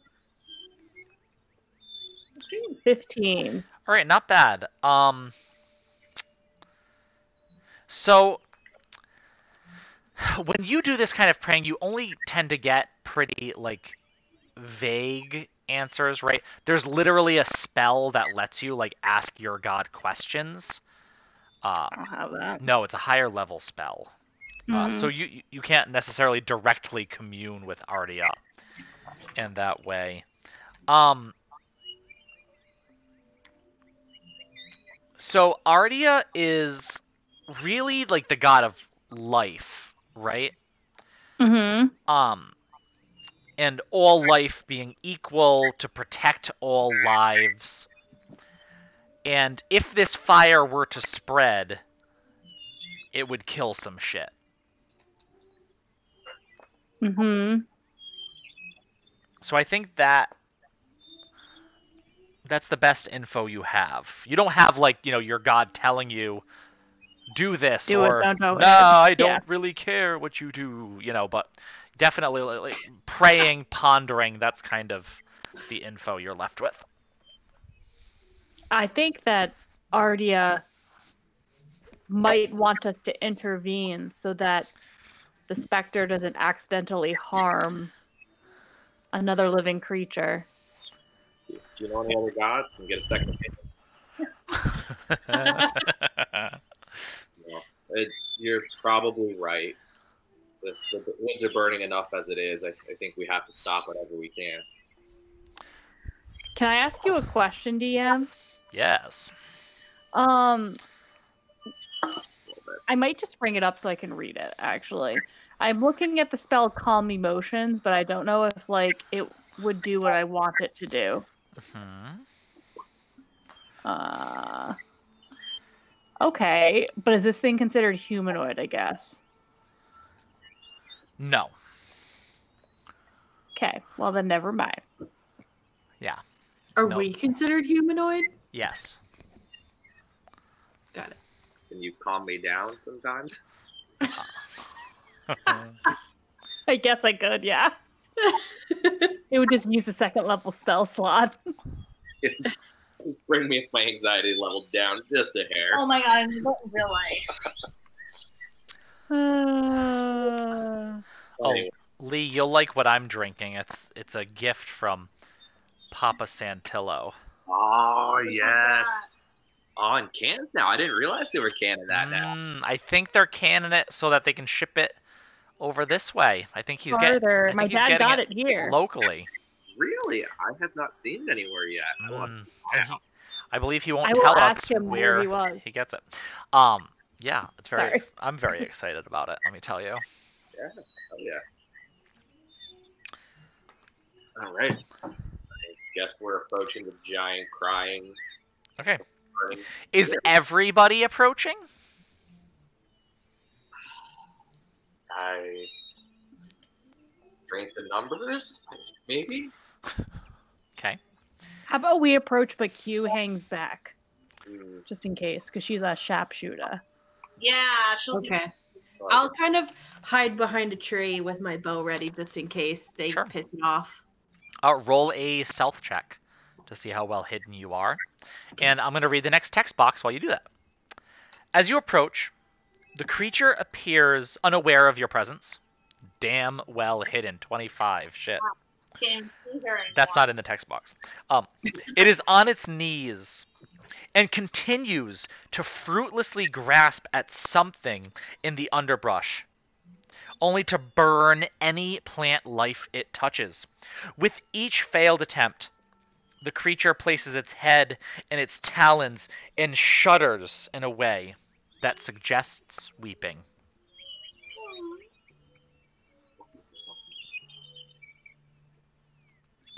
15. All right, not bad. So when you do this kind of praying, you only tend to get pretty like vague answers, right? There's literally a spell that lets you like ask your god questions. I don't have that. No, it's a higher level spell. So you can't necessarily directly commune with Ardia in that way. So Ardia is really like the god of life, right? Mm-hmm. And all life being equal, to protect all lives. And if this fire were to spread, it would kill some shit. Mm-hmm. So I think that's the best info you have. You don't have like, your god telling you do this Do it, or don't do it. no, I don't Yeah. really care what you do, but definitely like praying, pondering, that's kind of the info you're left with. I think that Ardia might want us to intervene so that the specter doesn't accidentally harm another living creature. Do you know any other gods? Can we get a second opinion? No. You're probably right. The winds are burning enough as it is. I think we have to stop whatever we can. Can I ask you a question, DM? Yes. I might just bring it up so I can read it, actually. I'm looking at the spell Calm Emotions, but I don't know if like it would do what I want it to do. Okay, but is this thing considered humanoid, I guess? No. Okay, well then never mind. Yeah. Are No. we considered humanoid? Yes. Got it. Can you calm me down sometimes? I guess I could, yeah. It would just use the second level spell slot. Just bring me my anxiety level down just a hair. Oh my god, I need that in real life. Anyway, Lee, you'll like what I'm drinking. It's a gift from Papa Santillo. oh Which yes. Oh, in cans now. I didn't realize they were canning that now. I think they're canning it so that they can ship it over this way. I think he's Farther. getting. My dad got it here. locally. Really? I have not seen it anywhere yet. And I believe he won't I will tell ask us him where he was. he gets it. Yeah, it's Sorry. I'm very excited about it. Let me tell you. Yeah. Oh, yeah. All right. I guess we're approaching the giant crying. Okay. burning. Is everybody approaching? Strength in numbers, maybe. Okay. How about we approach, but Q hangs back, Hmm. just in case, because she's a sharpshooter. Yeah, she'll Okay. I'll kind of hide behind a tree with my bow ready just in case they Sure. piss me off. Roll a stealth check to see how well hidden you are. And I'm going to read the next text box while you do that. As you approach, the creature appears unaware of your presence. Damn well hidden. 25. Shit. can't see her anymore. That's not in the text box. It is on its knees and continues to fruitlessly grasp at something in the underbrush, only to burn any plant life it touches. With each failed attempt, the creature places its head in its talons and shudders in a way that suggests weeping.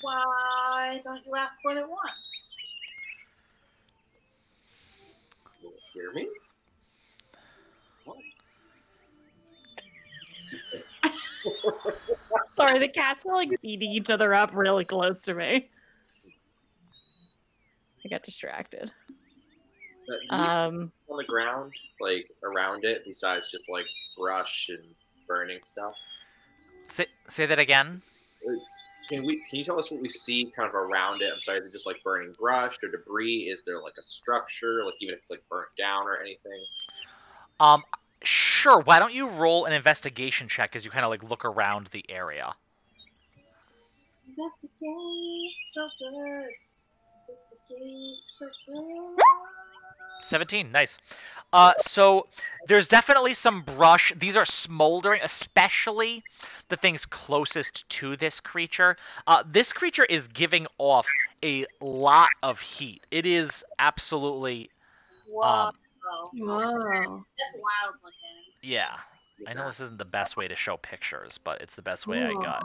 Why don't you ask what it wants? Will it hear me? Sorry, the cats are like beating each other up really close to me. I got distracted. Do we on the ground, like around it, besides just like brush and burning stuff? Say that again. Can you tell us what we see kind of around it? I'm sorry, is it just like burning brush or debris? Is there like a structure, like even if it's like burnt down or anything? Sure. Why don't you roll an investigation check as you kind of like look around the area? Investigate, so good. Investigate, so good. 17, nice. So there's definitely some brush. These are smoldering, especially the things closest to this creature. This creature is giving off a lot of heat. It is absolutely, Whoa. Whoa. That's wild looking. yeah. I know this isn't the best way to show pictures, but it's the best way I Cool. got.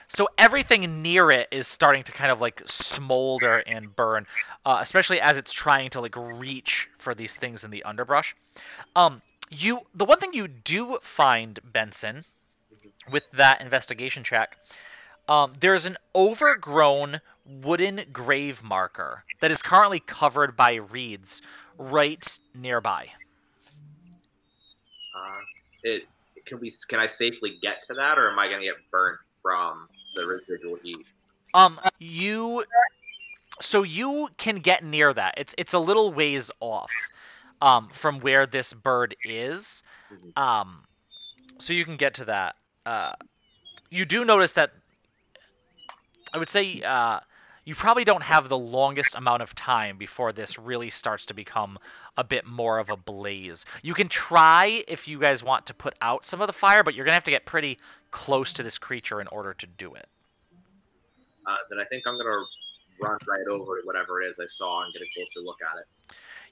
So everything near it is starting to kind of like smolder and burn, especially as it's trying to like reach for these things in the underbrush. The one thing you do find, Benson, with that investigation check, there's an overgrown wooden grave marker that is currently covered by reeds right nearby. Can I safely get to that, or am I gonna get burnt from the residual heat? You can get near that. It's a little ways off, from where this bird is. So you can get to that. You do notice that. I would say you probably don't have the longest amount of time before this really starts to become a bit more of a blaze. You can try if you guys want to put out some of the fire, but you're going to have to get pretty close to this creature in order to do it. Then I think I'm going to run right over to whatever it is I saw and get a closer look at it.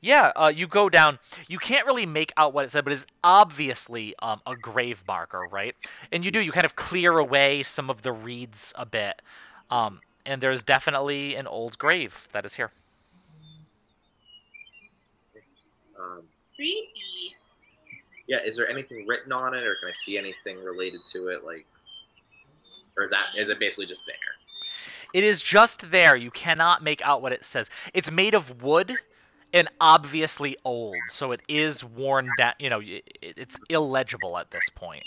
Yeah, you go down. You can't really make out what it said, but it's obviously a grave marker, right? And you kind of clear away some of the reeds a bit. And there's definitely an old grave that is here. Creepy. Yeah, is there anything written on it, or can I see anything related to it? Like, or is it basically just there? It is just there. You cannot make out what it says. It's made of wood and obviously old, so it is worn down. You know, it's illegible at this point.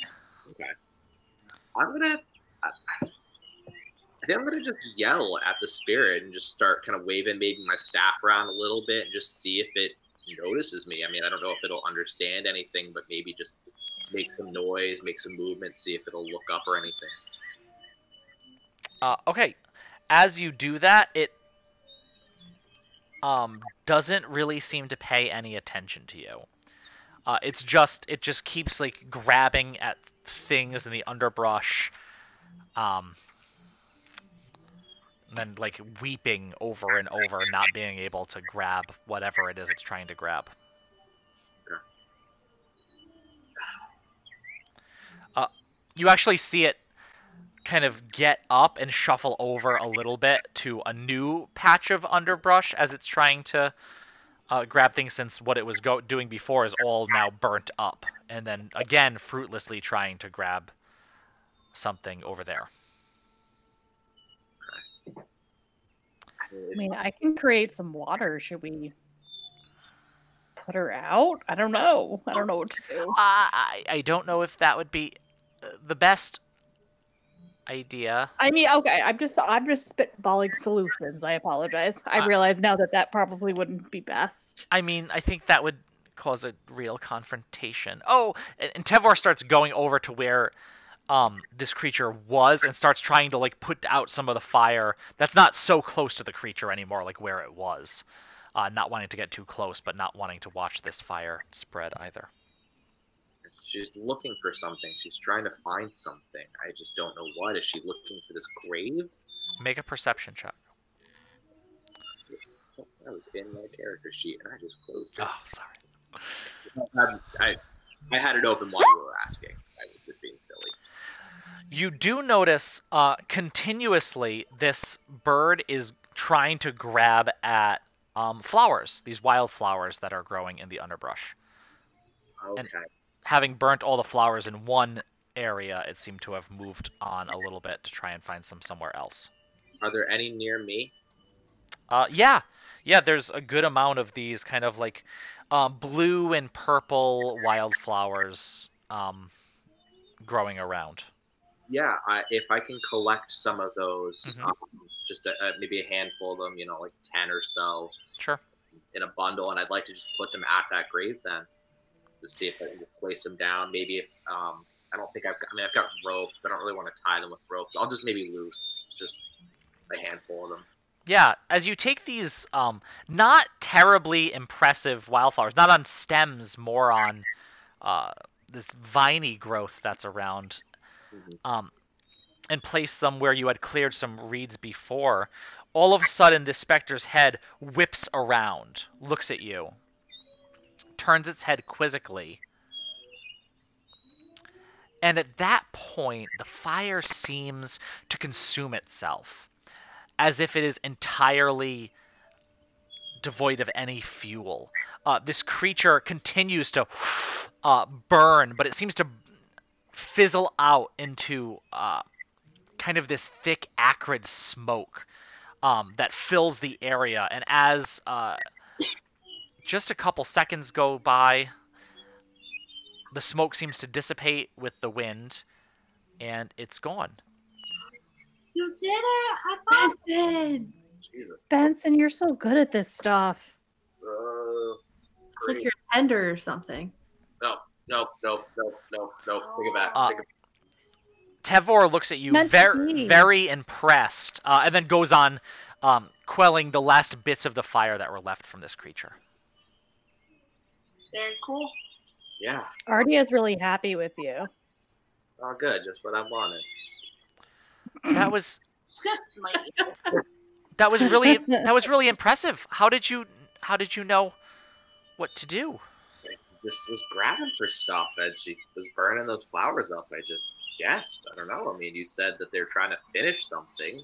Okay. I think I'm gonna just yell at the spirit and just start kind of waving maybe my staff around a little bit and just see if it notices me. I mean, I don't know if it'll understand anything, but maybe just make some noise, make some movement, see if it'll look up or anything. Okay. As you do that, it doesn't really seem to pay any attention to you. It just keeps like grabbing at things in the underbrush, and then like weeping over and over, not being able to grab whatever it is it's trying to grab. You actually see it kind of get up and shuffle over a little bit to a new patch of underbrush as it's trying to grab things, since what it was doing before is all now burnt up, and then again fruitlessly trying to grab something over there. I mean, I can create some water. Should we put her out? I don't know. I don't know what to do. I don't know if that would be the best idea. I mean, okay, I'm just spitballing solutions. I apologize. I realize now that probably wouldn't be best. I mean, I think that would cause a real confrontation. Oh, and Tevor starts going over to where this creature was and starts trying to like put out some of the fire that's not so close to the creature anymore, like where it was. Not wanting to get too close, but not wanting to watch this fire spread either. She's looking for something. She's trying to find something. I just don't know what. Is she looking for this grave? Make a perception check. That was in my character sheet, and I just closed it. Oh, sorry. I had it open while you were asking. I was just being silly. You do notice continuously this bird is trying to grab at flowers, these wildflowers that are growing in the underbrush. Okay. And having burnt all the flowers in one area, it seemed to have moved on a little bit to try and find some somewhere else. Are there any near me? Yeah. Yeah, there's a good amount of these kind of like blue and purple wildflowers growing around. Yeah, if I can collect some of those, Mhm. just maybe a handful of them, like 10 or so Sure. in a bundle, and I'd like to just put them at that grave then to see if I can just place them down. Maybe if I don't think I've got ropes. But I don't really want to tie them with ropes. I'll just maybe loose just a handful of them. Yeah, as you take these not terribly impressive wildflowers, not on stems, more on uh, this viney growth that's around, Mm-hmm. and place them where you had cleared some reeds before, all of a sudden this specter's head whips around, looks at you, turns its head quizzically, and at that point the fire seems to consume itself, as if it is entirely devoid of any fuel. This creature continues to burn, but it seems to fizzle out into kind of this thick, acrid smoke that fills the area. And as just a couple seconds go by, the smoke seems to dissipate with the wind, and it's gone. You did it! I thought. Benson! Jesus. Benson, you're so good at this stuff. It's like you're tender or something. No. Take it back. Tevor looks at you Meant to be. very impressed, and then goes on quelling the last bits of the fire that were left from this creature. Very cool. Yeah. Artie is really happy with you. Oh, good. Just what I wanted. That was Just my that was really impressive. How did you know what to do? I just was grabbing for stuff, and she was burning those flowers up. I just guessed. I don't know. I mean, you said that they're trying to finish something.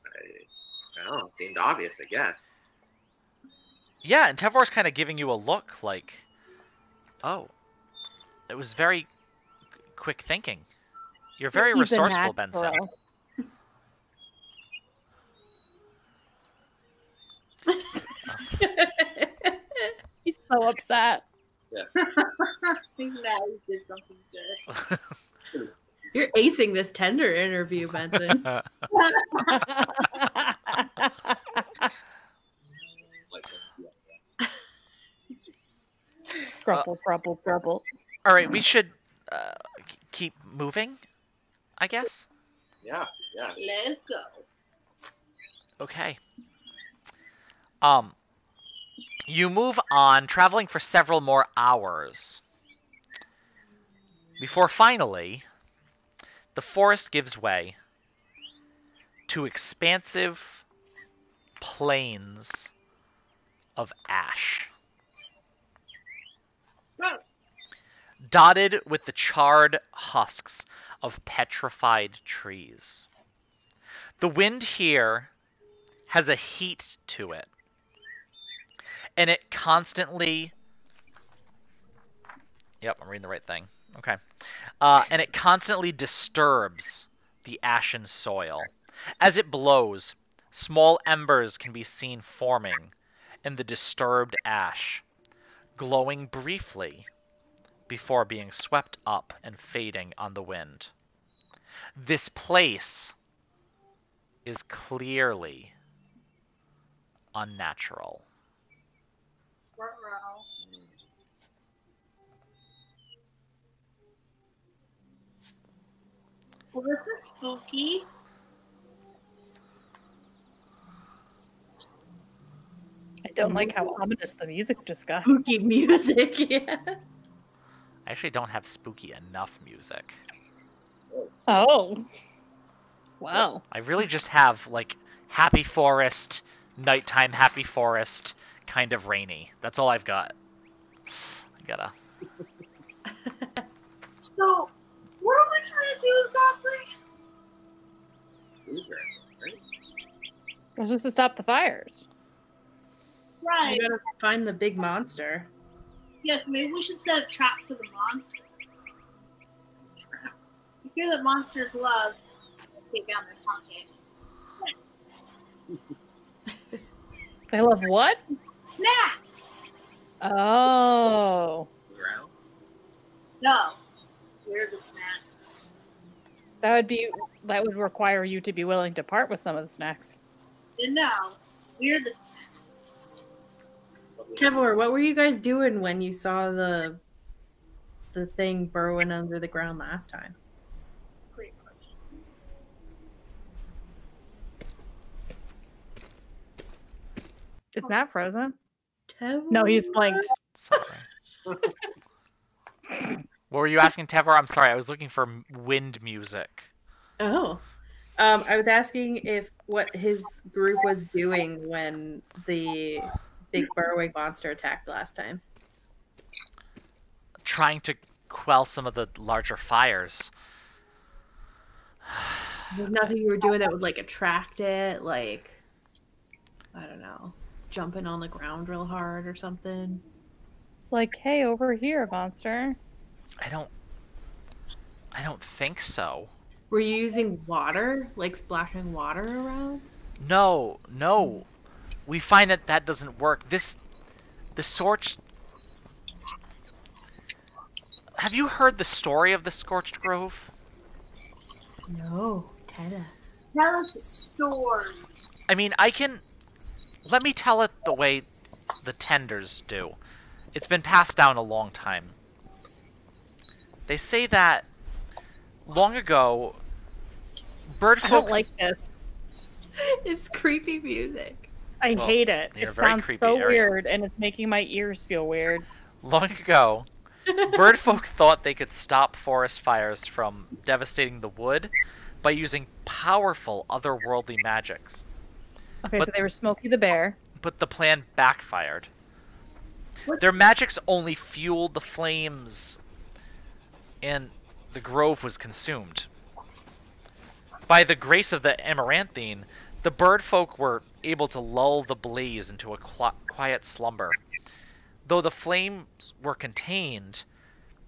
I don't know. It seemed obvious, I guess. Yeah, and Tevor's kind of giving you a look like, oh, it was very quick thinking. You're very He's a resourceful, Benson. natural. He's so upset. He's mad he did something good. You're acing this tender interview, Benson. Crumple. All right, we should keep moving, I guess. Yeah. Let's go. Okay. You move on, traveling for several more hours, before finally the forest gives way to expansive plains of ash, Gross. dotted with the charred husks of petrified trees. The wind here has a heat to it, and it constantly... Yep, I'm reading the right thing. Okay. And it constantly disturbs the ashen soil. As it blows, small embers can be seen forming in the disturbed ash, glowing briefly before being swept up and fading on the wind. This place is clearly unnatural. Ruh-roh. Well, this is spooky. I don't like how ominous the music just got. Spooky music, yeah. I actually don't have spooky enough music. Oh. Wow. I really just have, like, happy forest, nighttime happy forest, kind of rainy. That's all I've got. I gotta... So, what are we trying to do exactly? We're supposed to stop the fires. Right. You gotta find the big monster. Yes, maybe we should set a trap for the monster. I hear that monsters love to take down their pocket. They love what? Snacks. Oh. Ground? No. We're the snacks. That would require you to be willing to part with some of the snacks. No. We're the snacks. Tevor, what were you guys doing when you saw the thing burrowing under the ground last time? Great question. Is Matt frozen? Tevor? No, he's blinked. Sorry. What were you asking, Tevor? I'm sorry. I was looking for wind music. Oh. I was asking if what his group was doing when the big burrowing monster attacked last time. Trying to quell some of the larger fires. There's nothing you were doing that would like attract it, like I don't know, jumping on the ground real hard or something. Like, hey, over here, monster. I don't think so. Were you using water, like splashing water around? No. We find that doesn't work. The Scorched... Have you heard the story of the Scorched Grove? No, tell us. Tell us a story. I mean, let me tell it the way the Tenders do. It's been passed down a long time. They say that long ago, birdfolk... I don't like this. It's creepy music. I hate it. you're It very sounds creepy, so Ariel. weird, and it's making my ears feel weird. Long ago, birdfolk thought they could stop forest fires from devastating the wood by using powerful otherworldly magics. Okay, But- so they were Smokey the Bear. But the plan backfired. Their magics only fueled the flames, and the grove was consumed. By the grace of the Amaranthine, the birdfolk were able to lull the blaze into a quiet slumber. Though the flames were contained,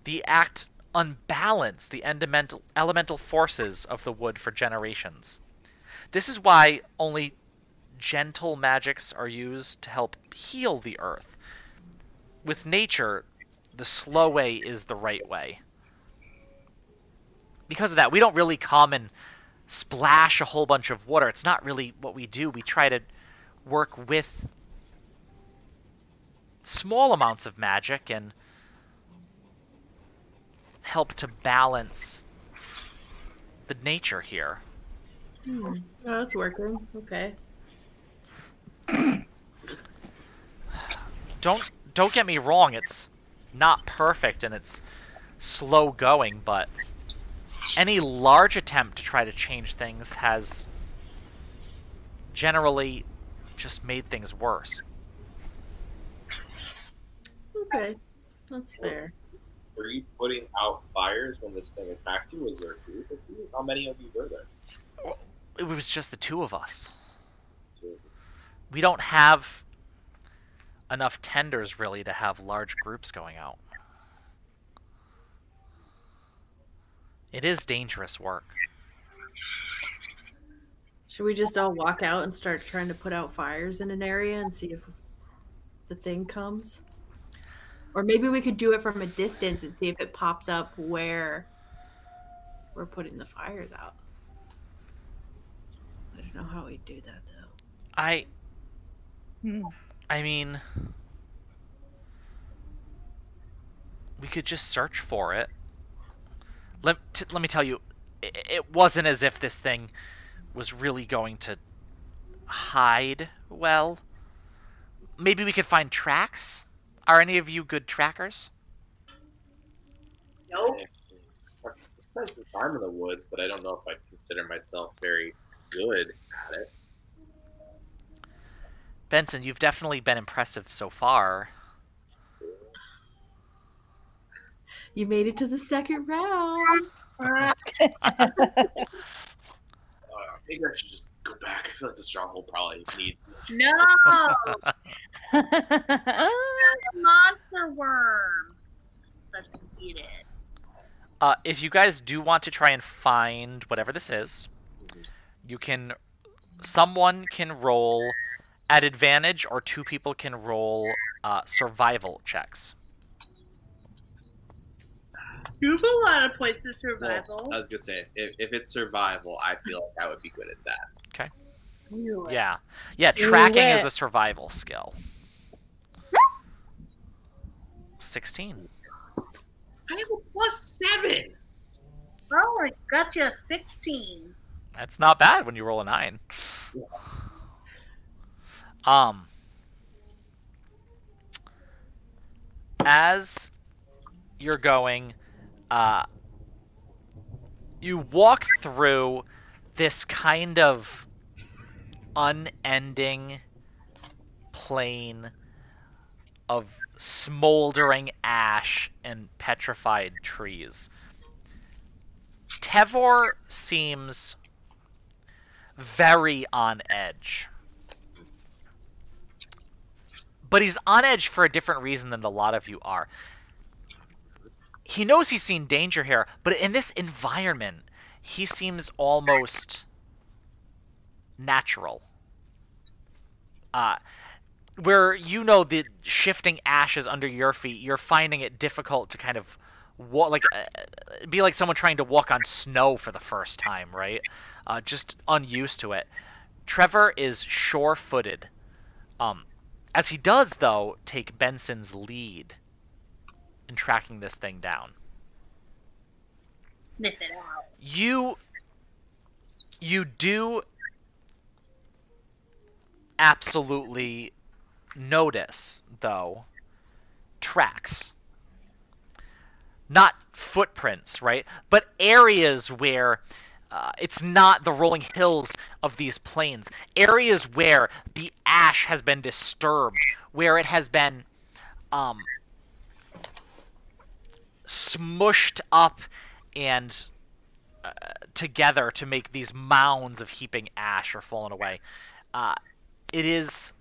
the act unbalanced the elemental forces of the wood for generations. This is why only gentle magics are used to help heal the earth. With nature, the slow way is the right way. Because of that, we don't really come and splash a whole bunch of water. It's not really what we do. We try to work with small amounts of magic and help to balance the nature here. Oh, it's working. Okay. Don't get me wrong, it's not perfect and it's slow going, but any large attempt to try to change things has generally just made things worse. Okay. That's fair. Were you putting out fires when this thing attacked you? Was there a group of you? How many of you were there? It was just the two of us. Two of you. We don't have enough tenders really to have large groups going out. It is dangerous work. Should we just all walk out and start trying to put out fires in an area and see if the thing comes? Or maybe we could do it from a distance and see if it pops up where we're putting the fires out. I don't know how we do that though. I mean, we could just search for it. Let me tell you, it wasn't as if this thing was really going to hide well. Maybe we could find tracks? Are any of you good trackers? Nope. I spent some time in the woods, but I don't know if I consider myself very good at it. Benson, you've definitely been impressive so far. You made it to the second round. Maybe I should just go back. I feel like the stronghold probably needs. No. Monster worm. Let's eat it. If you guys do want to try and find whatever this is, you can. Someone can roll at advantage, or 2 people can roll survival checks. You have a lot of points to Well, survival. I was gonna say, if it's survival, I feel like I would be good at that. Okay. Really? Yeah. Yeah, tracking is it. a survival skill. 16. I have a +7. Oh, I got you a 16. That's not bad when you roll a 9. As you're going, you walk through this kind of unending plain of smoldering ash and petrified trees. Tevor seems very on edge. But he's on edge for a different reason than a lot of you are. He knows he's seen danger here, but in this environment, he seems almost natural. Where you know the shifting ashes under your feet, you're finding it difficult to kind of be like someone trying to walk on snow for the first time, right? Just unused to it. Trevor is sure-footed. As he does, though, take Benson's lead in tracking this thing down. Sniff it out. You do absolutely notice, though, tracks. Not footprints, right? But areas where it's not the rolling hills of these plains. Areas where the ash has been disturbed, where it has been smushed up and together to make these mounds of heaping ash or fallen away. It is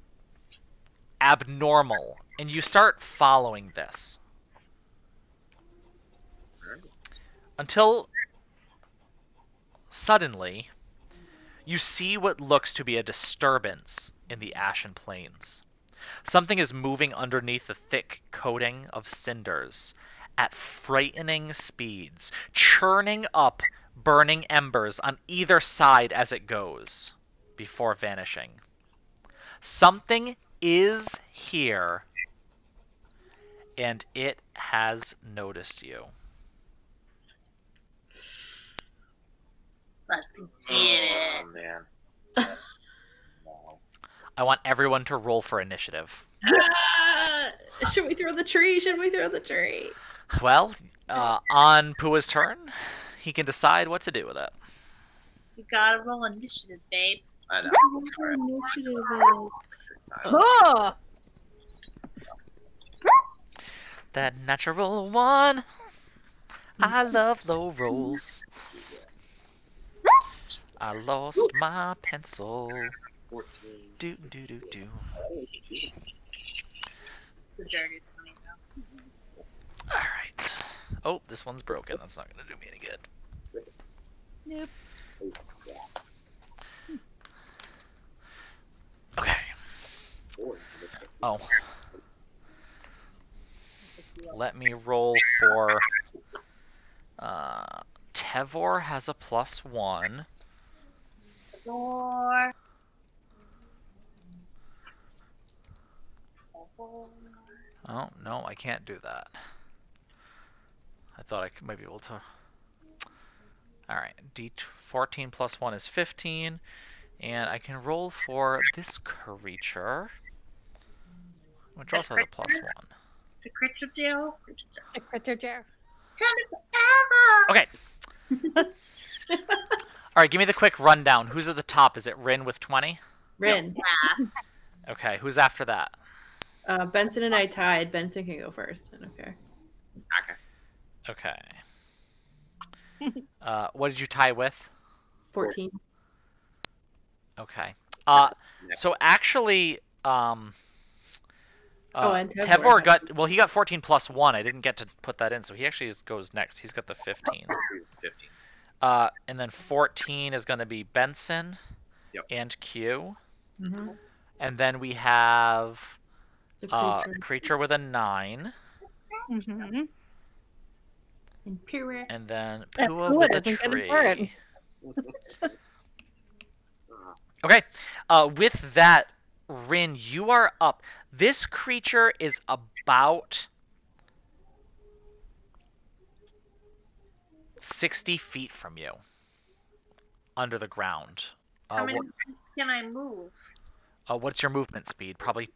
abnormal, and you start following this until suddenly you see what looks to be a disturbance in the ashen plains. Something is moving underneath the thick coating of cinders at frightening speeds, churning up burning embers on either side as it goes, before vanishing. Something is here, and it has noticed you. Let's get Oh, it. man. I want everyone to roll for initiative. Should we throw the tree? Should we throw the tree? Well, on Pua's turn, he can decide what to do with it. You gotta roll initiative, babe. I know. Oh! That natural one. I love low rolls. I lost my pencil. 14. Do do do do. The journey's coming now. All right. Oh, this one's broken. That's not gonna do me any good. Nope. Okay. Oh. Let me roll for. Tevor has a +1. 4. Oh, no, I can't do that. I thought I might be able to. Alright, D14 plus 1 is 15. And I can roll for this creature, which also has a +1. The creature deal. A critter jar. Time forever. Okay. Alright, give me the quick rundown. Who's at the top? Is it Rin with 20? Rin. Yeah. Okay, who's after that? Benson and I tied. Benson can go first. I don't care. Okay. Okay. What did you tie with? 14. Okay. So actually, and Tevor got, he got 14 plus 1. I didn't get to put that in, so he actually goes next. He's got the 15. 15. And then 14 is going to be Benson Yep. and Q. Mm-hmm. And then we have It's a creature. creature with a 9. Mm-hmm. And pure. And then And Pua Pua with a doesn't get a tree. turn. Okay. With that, Rin, you are up. This creature is about 60 feet from you, under the ground. How many feet can I move? What's your movement speed? Probably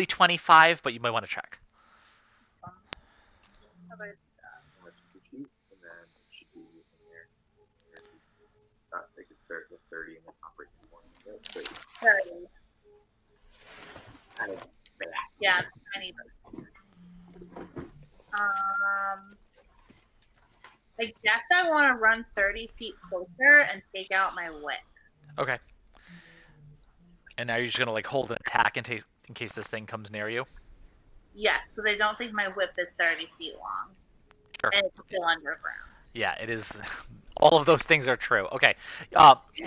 25, but you might want to check. How about Let's shoot, and then it should be in there. I think it's 30 in the top right corner. 30? Kind of fast. Yeah, tiny. I guess I want to run 30 feet closer and take out my whip. Okay. And now you're just gonna like hold an attack in case this thing comes near you. Yes, because I don't think my whip is 30 feet long. Sure. And it's still underground. Yeah, it is. All of those things are true. Okay.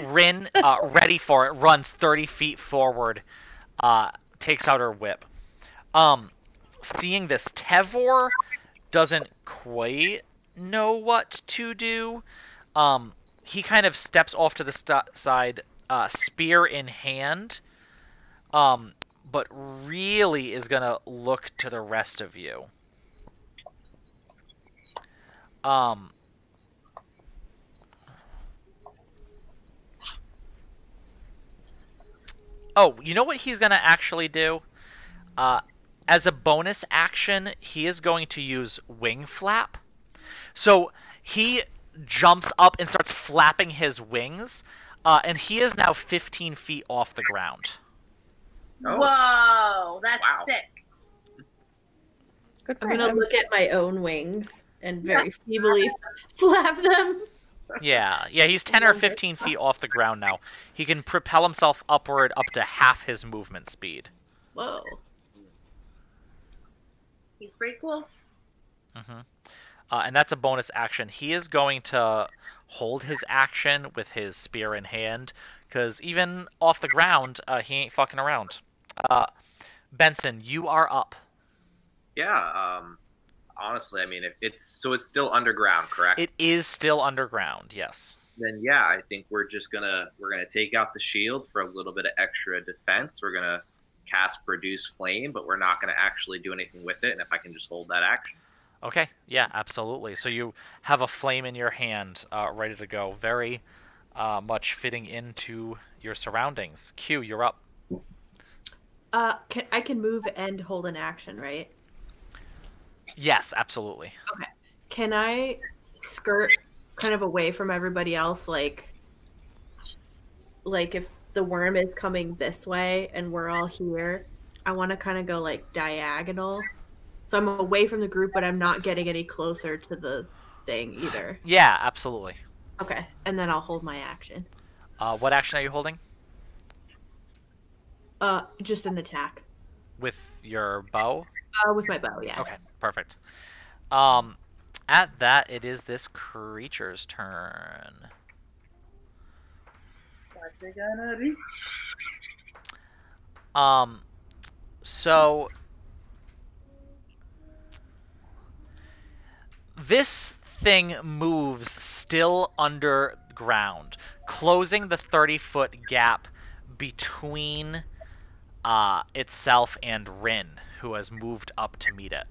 Rin, ready for it, runs 30 feet forward, takes out her whip. Seeing this, Tevor doesn't quite know what to do. He kind of steps off to the side, spear in hand, but really is going to look to the rest of you. Oh, you know what he's going to actually do? As a bonus action, he is going to use Wing Flap. So he jumps up and starts flapping his wings, and he is now 15 feet off the ground. Oh. Whoa, that's Wow. sick. Good for I'm gonna him. look at my own wings and very feebly flap them. Yeah, he's 10 or 15 feet off the ground now. He can propel himself upward up to half his movement speed. Whoa. He's pretty cool. And that's a bonus action. He is going to hold his action with his spear in hand, because even off the ground, he ain't fucking around. Benson, you are up. Yeah. Honestly, I mean, if it's still underground, correct? It is still underground, yes. Then yeah, I think we're gonna take out the shield for a little bit of extra defense. We're gonna cast Produce Flame, but we're not gonna actually do anything with it. And if I can just hold that action. Okay, yeah, absolutely. So you have a flame in your hand, ready to go. Very much fitting into your surroundings. Q, you're up. I can move and hold an action, right? Yes, absolutely. Okay. Can I skirt kind of away from everybody else, like if the worm is coming this way and we're all here, I want to kind of go like diagonal. So I'm away from the group, but I'm not getting any closer to the thing either. Yeah, absolutely. Okay, and then I'll hold my action. What action are you holding? Just an attack. With your bow? With my bow, yeah. Okay, perfect. At that, it is this creature's turn. What they gonna do? So this thing moves still underground, closing the 30-foot gap between itself and Rin, who has moved up to meet it.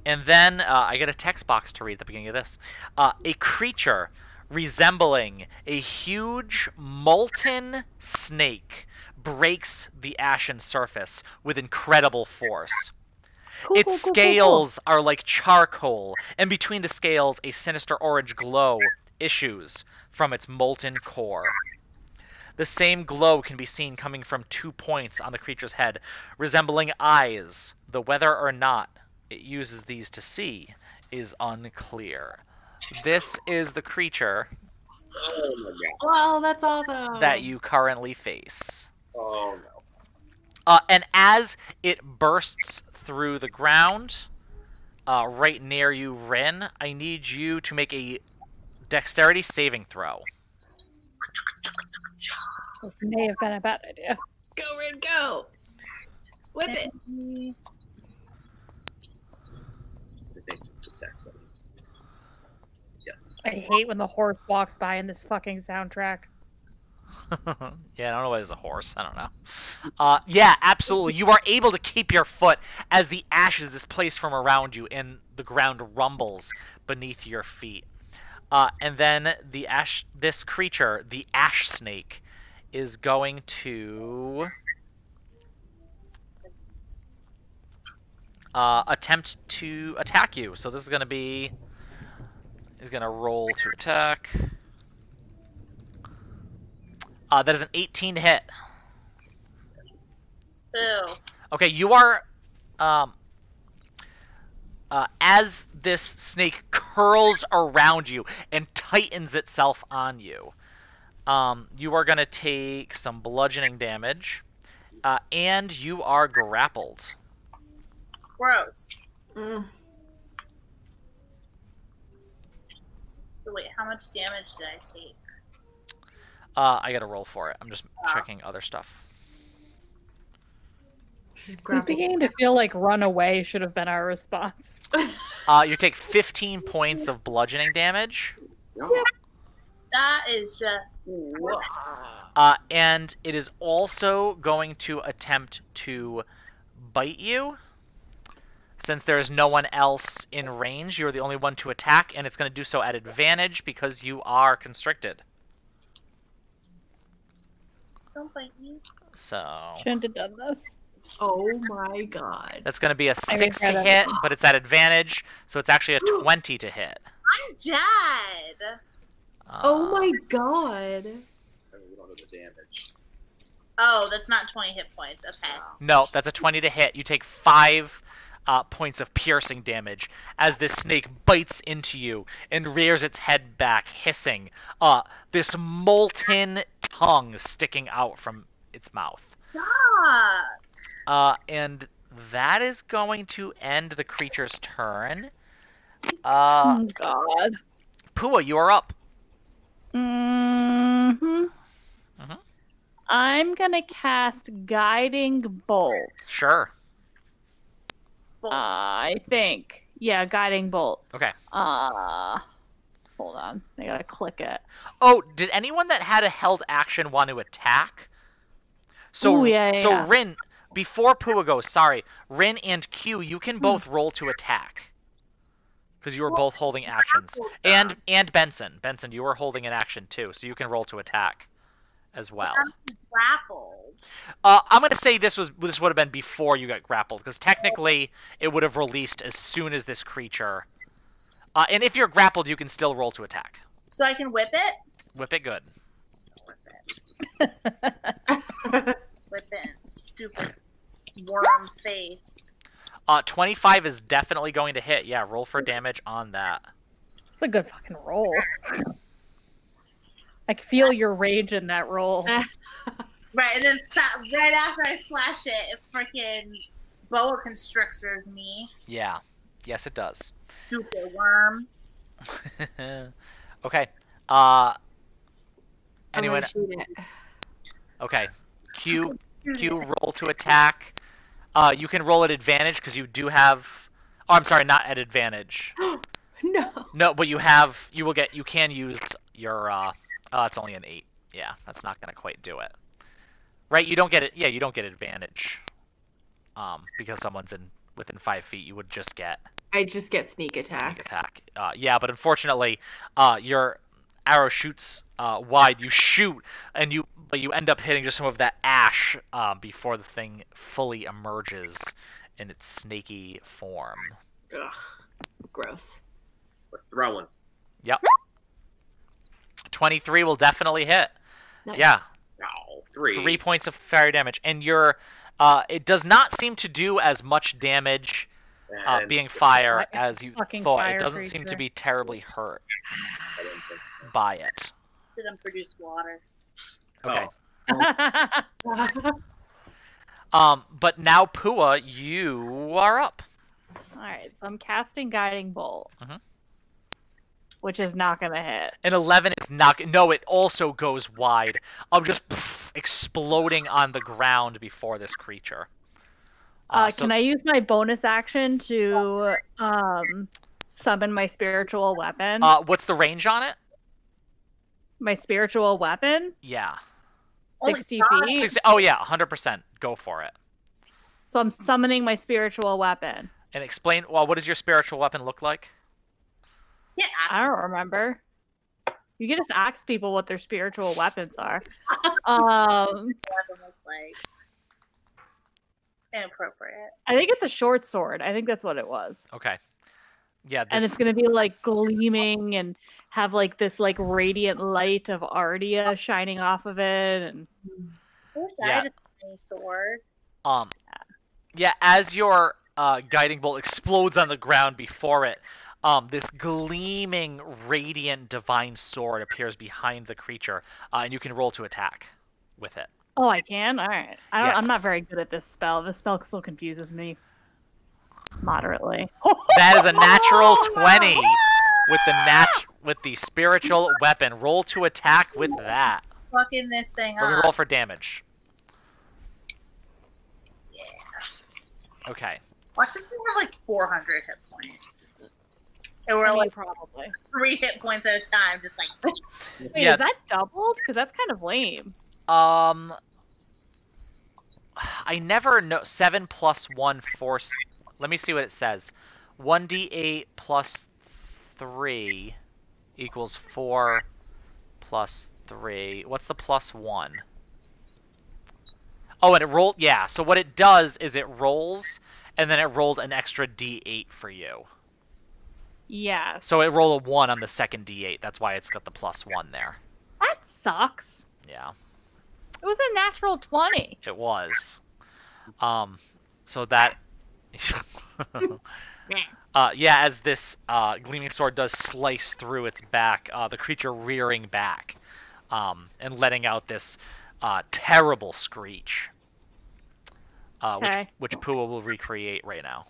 And then I get a text box to read at the beginning of this. A creature resembling a huge molten snake breaks the ashen surface with incredible force. Its scales are like charcoal, and between the scales a sinister orange glow issues from its molten core. The same glow can be seen coming from 2 points on the creature's head, resembling eyes, though whether or not it uses these to see is unclear. This is the creature Oh my god. Wow, that's awesome. that you currently face. Oh no. And as it bursts through the ground, right near you, Rin, I need you to make a dexterity saving throw. This may have been a bad idea. Go, Rin, go. Whip it. I hate when the horse walks by in this fucking soundtrack. Yeah, I don't know why there's a horse. I don't know. Yeah, absolutely. You are able to keep your foot as the ash is displaced from around you and the ground rumbles beneath your feet. And then this creature, the ash snake, is going to attempt to attack you. So this is going to be... He's going to roll to attack. That is an 18 to hit. Ew. Okay, you are... as this snake curls around you and tightens itself on you, you are going to take some bludgeoning damage, and you are grappled. Gross. Mm. So wait, how much damage did I take? I got to roll for it. I'm just checking other stuff. He's beginning to feel like run away should have been our response. You take 15 points of bludgeoning damage. No. That is just... And it is also going to attempt to bite you. Since there is no one else in range, you're the only one to attack, and it's going to do so at advantage because you are constricted. Don't bite me. So Shouldn't have done this. Oh my god. that's going to be a 6 to regret hit, but it's at advantage, so it's actually a 20 to hit. I'm dead. Oh my god. I mean, we don't know the damage. Oh, that's not 20 hit points. Okay. No, that's a 20 to hit. You take 5 points of piercing damage as this snake bites into you and rears its head back, hissing. This molten tongue sticking out from its mouth. Stop. And that is going to end the creature's turn. Oh god. Pua, you are up. I'm gonna cast Guiding Bolt. Sure. I think. Yeah, Guiding Bolt. Okay. Hold on. I gotta click it. Oh, did anyone that had a held action want to attack? So, Ooh, yeah. so Rin, before Pua goes, sorry, Rin and Q, you can both roll to attack. Because you were both holding actions. And Benson. Benson, you were holding an action too, so you can roll to attack as well. I'm grappled. I'm going to say this would have been before you got grappled, because technically it would have released as soon as this creature... and if you're grappled, you can still roll to attack. So I can whip it? Whip it good. Whip it. Whip it. Stupid worm face. 25 is definitely going to hit. Yeah, roll for damage on that. It's a good fucking roll. I can feel your rage in that roll. Right, and then right after I slash it freaking boa constrictors me. Yeah. Yes, it does. Stupid worm. Okay. Anyone? Shoot it. Okay. Q roll to attack. You can roll at advantage because you do have. Oh, I'm sorry, not at advantage. No. No, but you can use your. It's only an 8. Yeah, that's not gonna quite do it. Right? You don't get it. Yeah, you don't get advantage. Because someone's within 5 feet, you would just get. I just get sneak attack. Yeah, but unfortunately, your arrow shoots wide. You shoot, but you end up hitting just some of that ash before the thing fully emerges in its snaky form. Ugh. Gross. We're throwing. Yep. 23 will definitely hit. Nice. Yeah. No, 3. 3 points of fire damage, and it does not seem to do as much damage. And Being fire as you Fucking thought. fire It doesn't seem to creature. be terribly hurt I don't think so. by it. Didn't produce water. Okay. Oh. But now Pua, you are up. Alright, so I'm casting Guiding Bolt. which is not gonna hit. An 11 is not. No, it also goes wide. I'm just exploding on the ground before this creature. Can I use my bonus action to summon my spiritual weapon? What's the range on it? My spiritual weapon? Yeah. 60 feet? 60, oh, yeah, 100%. Go for it. So I'm summoning my spiritual weapon. And explain, well, what does your spiritual weapon look like? Yeah, I don't remember. You can just ask people what their spiritual weapons are. Like inappropriate. I think it's a short sword. I think that's what it was. Okay. Yeah, And it's going to be like gleaming and have like this like radiant light of Ardia shining off of it. And I wish I Yeah. had a tiny sword. Yeah, as your guiding bolt explodes on the ground before it, this gleaming, radiant, divine sword appears behind the creature, and you can roll to attack with it. oh, I can? All right. I'm not Yes. very good at this spell. This spell still confuses me moderately. That is a natural 20 with the spiritual weapon. Roll to attack with that. Fucking this thing We're gonna up. roll for damage. Yeah. Okay. Watch this thing have like 400 hit points. And we're I mean, like probably. 3 hit points at a time, just like. Wait, Yeah. is that doubled? Because that's kind of lame. I never know. 7 plus 1 force. Let me see what it says. 1d8 plus 3 equals 4 plus 3. What's the plus 1? Oh, and it rolled. Yeah, so what it does is it rolls, and then it rolled an extra d8 for you. Yes. So it rolled a 1 on the second d8. That's why it's got the plus 1 there. That sucks. Yeah. It was a natural 20. It was. So that. Yeah, as this gleaming sword does slice through its back, the creature rearing back, and letting out this terrible screech, Okay. which Pua will recreate right now.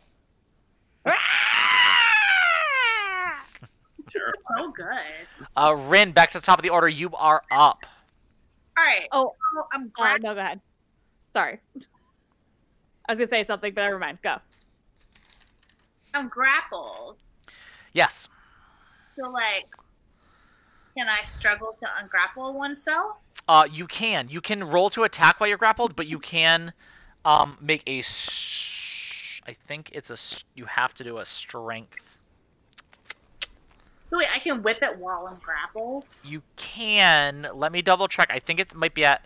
So good. Rin, back to the top of the order. You are up. Alright. Oh, So I'm grabbing. no, go ahead. Sorry. I was going to say something, but never mind. Go. I'm grappled. Yes. So, like, can I struggle to ungrapple oneself? You can. You can roll to attack while you're grappled, but you can make a. I think it's a. You have to do a strength. So wait, I can whip it while I'm grappled? You can. Let me double check. I think it might be at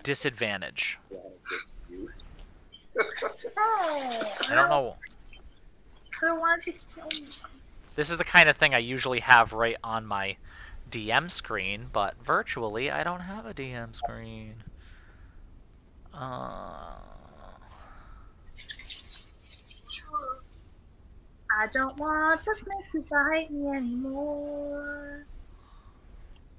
disadvantage. Oh, I don't know. I don't want to kill me. This is the kind of thing I usually have right on my DM screen, but virtually I don't have a DM screen. I don't want the snake to bite me anymore.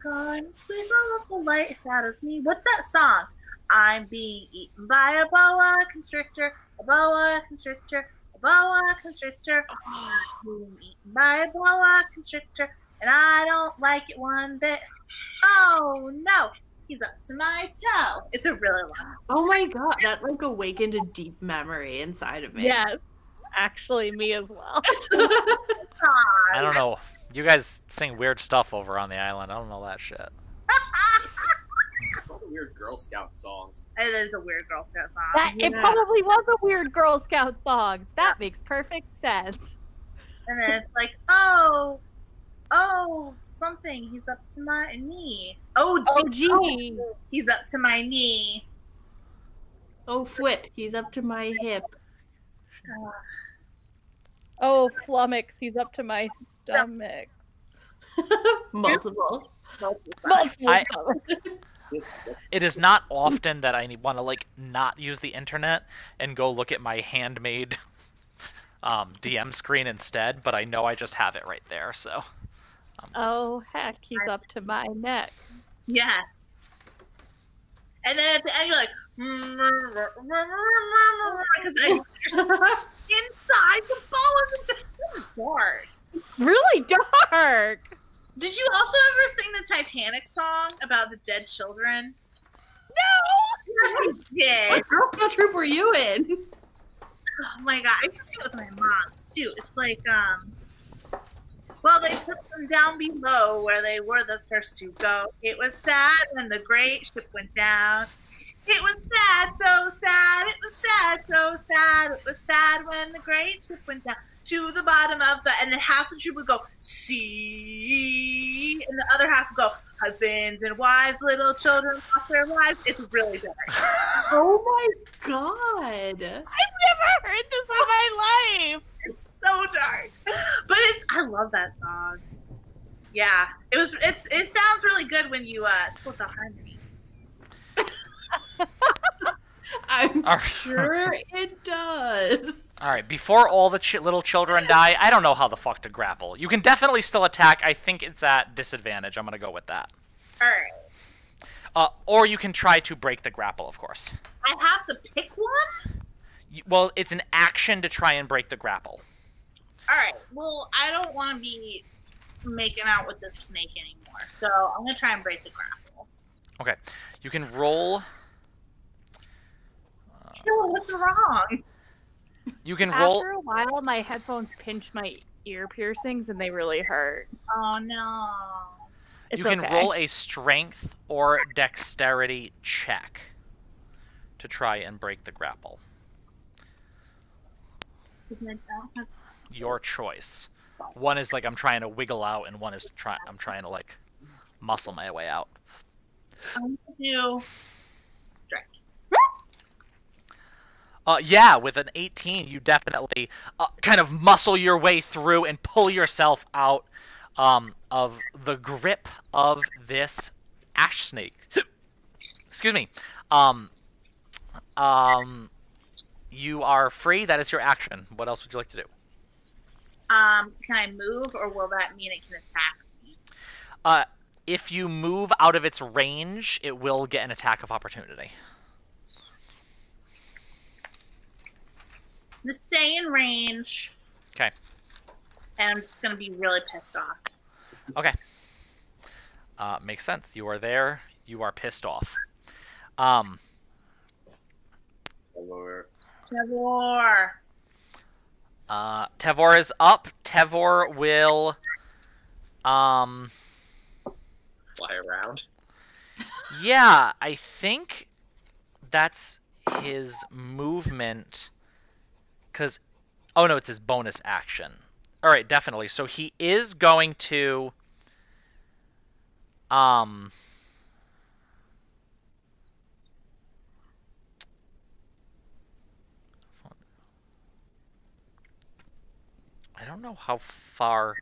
Gonna squeeze all of the life out of me. What's that song? I'm being eaten by a boa constrictor, a boa constrictor, a boa constrictor. I'm being eaten by a boa constrictor, and I don't like it one bit. Oh no, he's up to my toe. It's a really long. Oh my god, that like awakened a deep memory inside of me. Yes. Actually, me as well. I don't know. You guys sing weird stuff over on the island. I don't know that shit. It's all the weird Girl Scout songs. It is a weird Girl Scout song. It probably was a weird Girl Scout song. That makes perfect sense. And then it's like, oh, something. He's up to my knee. Oh, gee. he's up to my knee. Oh, flip, he's up to my hip. Oh, flummox, he's up to my stomach. Multiple. Multiple I- stomachs. It is not often that I want to like not use the internet and go look at my handmade DM screen instead, but I know I just have it right there. So. Oh, heck, he's up to my neck. Yeah. And then at the end, you're like, because inside the ball is dark. really dark. Did you also ever sing the Titanic song about the dead children? No. Yes, you did. What Girl Scout troop were you in? Oh my god, I used to sing it with my mom too. It's like well, they put them down below where they were the first to go. It was sad when the great ship went down. It was sad, so sad. It was sad, so sad. It was sad when the great ship went down to the bottom of the. And then half the troop would go, sea. And the other half would go, husbands and wives, little children lost their lives. It's really dark. Oh my god. I've never heard this in my life. It's so dark. But I love that song. Yeah. It sounds really good when you put the harmony. I'm sure it does. All right, before all the little children die, I don't know how the fuck to grapple. You can definitely still attack. I think it's at disadvantage. I'm going to go with that. All right. Or you can try to break the grapple, of course. I have to pick one? Well, it's an action to try and break the grapple. All right. Well, I don't want to be making out with this snake anymore, so I'm going to try and break the grapple. Okay. You can roll... Oh, what's wrong? You can roll... After a while, my headphones pinch my ear piercings, and they really hurt. Oh, no. It's You can okay. roll a strength or dexterity check to try and break the grapple. Your choice. One is like I'm trying to wiggle out, and one is I'm trying to like muscle my way out. I'm going to do strength. Yeah, with an 18, you definitely kind of muscle your way through and pull yourself out of the grip of this ash snake. Excuse me. You are free. That is your action. What else would you like to do? Can I move, or will that mean it can attack me? If you move out of its range, it will get an attack of opportunity. I'm going to stay in range. Okay. And I'm just going to be really pissed off. Okay. Makes sense. You are there. You are pissed off. Or Trevor. Tevor is up. Tevor will... fly around. Yeah, I think that's his movement... Because, oh no, it's his bonus action. All right, definitely. So he is going to, I don't know how far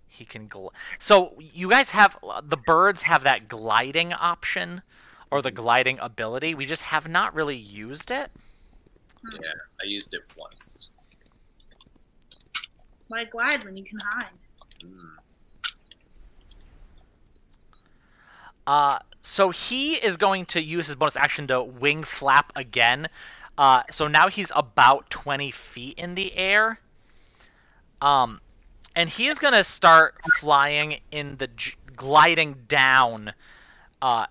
he can So you guys have, the birds have that gliding option, or the gliding ability. We just have not really used it. Yeah, I used it once. Why glide when you can hide? So he is going to use his bonus action to wing flap again. So now he's about 20 feet in the air. And he is going to start flying in the gliding down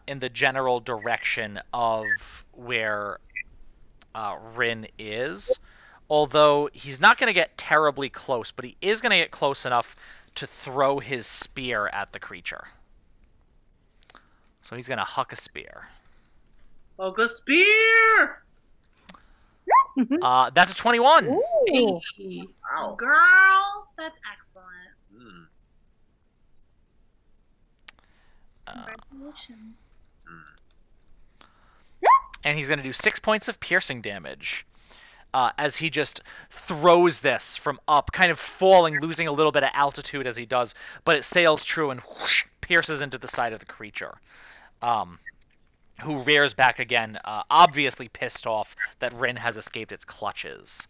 in the general direction of where Rin is. Although he's not going to get terribly close, but he is going to get close enough to throw his spear at the creature. So he's going to huck a spear. Hug a spear! That's a 21. Ooh. Wow. Girl, that's excellent. Congratulations. And he's going to do 6 points of piercing damage as he just throws this from up, kind of falling, losing a little bit of altitude as he does, but it sails true and whoosh, pierces into the side of the creature, who rears back again, obviously pissed off that Rin has escaped its clutches.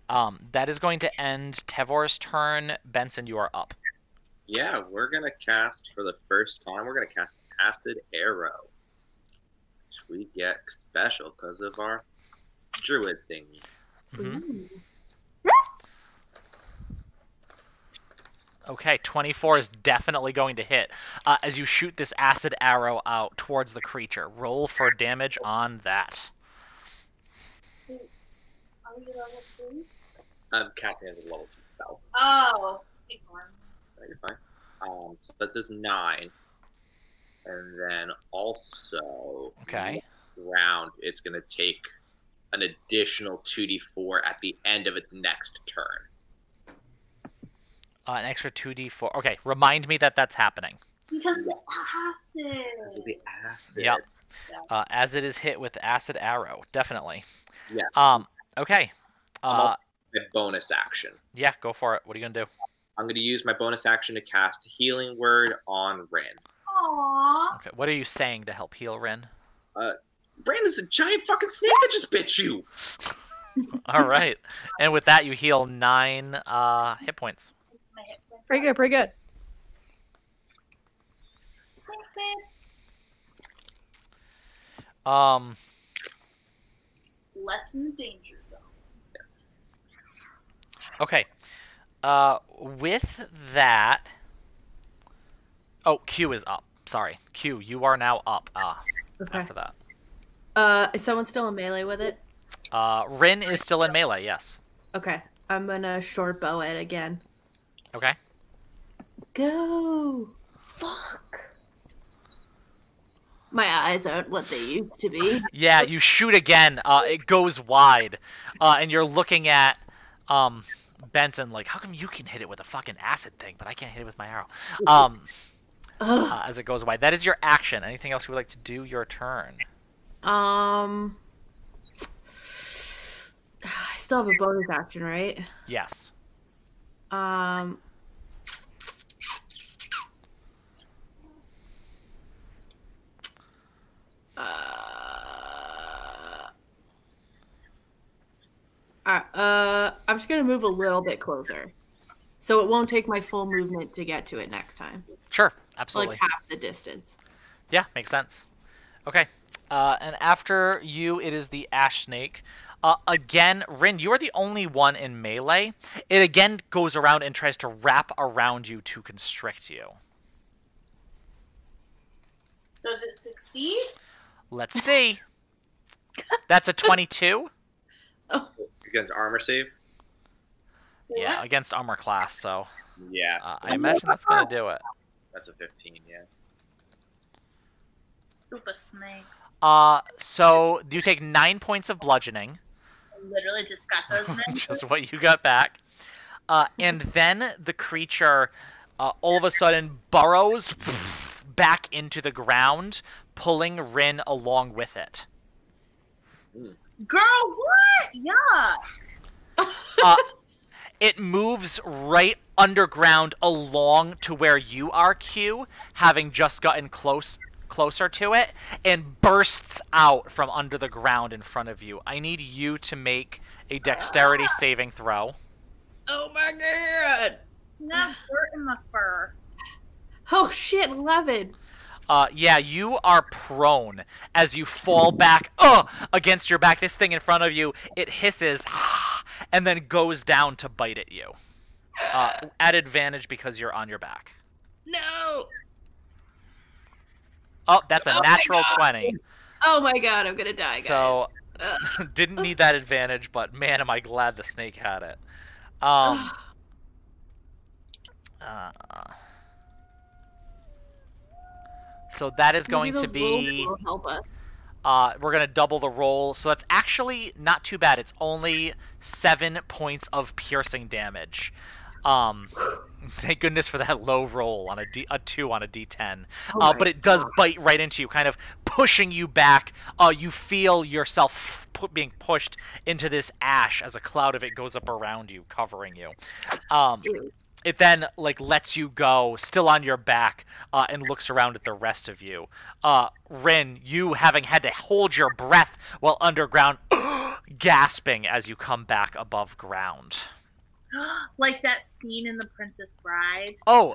That is going to end Tevor's turn. Benson, you are up. Yeah, we're going to cast, for the first time, we're going to cast Acid Arrow. Which we get special because of our druid thingy. Mm-hmm. Okay, 24 is definitely going to hit as you shoot this acid arrow out towards the creature. Roll for damage on that. Are we level 3? I'm casting as a level 2 spell. Oh, ignore me. No, you're fine. So that says 9. And then also, Okay. round, it's going to take an additional 2d4 at the end of its next turn. An extra 2d4. Okay, remind me that that's happening. Because of the acid. Because of the acid. Yep. As it is hit with acid arrow, definitely. Yeah. Okay. My bonus action. Yeah, go for it. What are you gonna do? I'm going to use my bonus action to cast Healing Word on Rin. Aww. Okay, what are you saying to help heal Rin? Rin is a giant fucking snake that just bit you. All right, and with that, you heal 9 hit points. Pretty good, pretty good. Lessen danger zone. Yes. Okay. With that, oh, Q is up. Sorry, Q, you are now up. Okay. After that, Is someone still in melee with it? Rin is still in melee. Yes. Okay. I'm gonna short bow it again. Okay. Go! Fuck! My eyes aren't what they used to be. Yeah, you shoot again. It goes wide, and you're looking at Benson like, how come you can hit it with a fucking acid thing, but I can't hit it with my arrow? As it goes wide. That is your action. Anything else you would like to do? Your turn. I still have a bonus action, right? Yes. I'm just gonna move a little bit closer, so it won't take my full movement to get to it next time. Sure. Absolutely. Like half the distance. Yeah, makes sense. Okay. And after you, it is the ash snake. Again, Rin, you are the only one in melee. It again goes around and tries to wrap around you to constrict you. Does it succeed? Let's see. That's a 22. Against armor save? Yeah, What? against armor class, so Yeah. I imagine that's going to do it. That's a 15, yeah. Stupid snake. So you take 9 points of bludgeoning. I literally just got those men. Just what you got back. And then the creature all of a sudden burrows back into the ground, pulling Rin along with it. Girl, what? Yuck. It moves right underground along to where you are, Q, having just gotten closer to it, and bursts out from under the ground in front of you. I need you to make a dexterity saving throw. Oh my god! Not dirt in my fur. Oh shit, 11. Yeah, you are prone as you fall back against your back. This thing in front of you, it hisses and then goes down to bite at you. At advantage because you're on your back. No! Oh, that's a natural 20. Oh my god, I'm gonna die, guys. So, didn't need that advantage, but man, am I glad the snake had it. So that is going to be... Help us. we're going to double the roll. So that's actually not too bad. It's only 7 points of piercing damage. Thank goodness for that low roll on a 2 on a d10. But it does bite right into you, kind of pushing you back. You feel yourself being pushed into this ash as a cloud of it goes up around you, covering you. It then lets you go, still on your back, and looks around at the rest of you. Rin, you having had to hold your breath while underground, gasping as you come back above ground. Like that scene in The Princess Bride. Oh,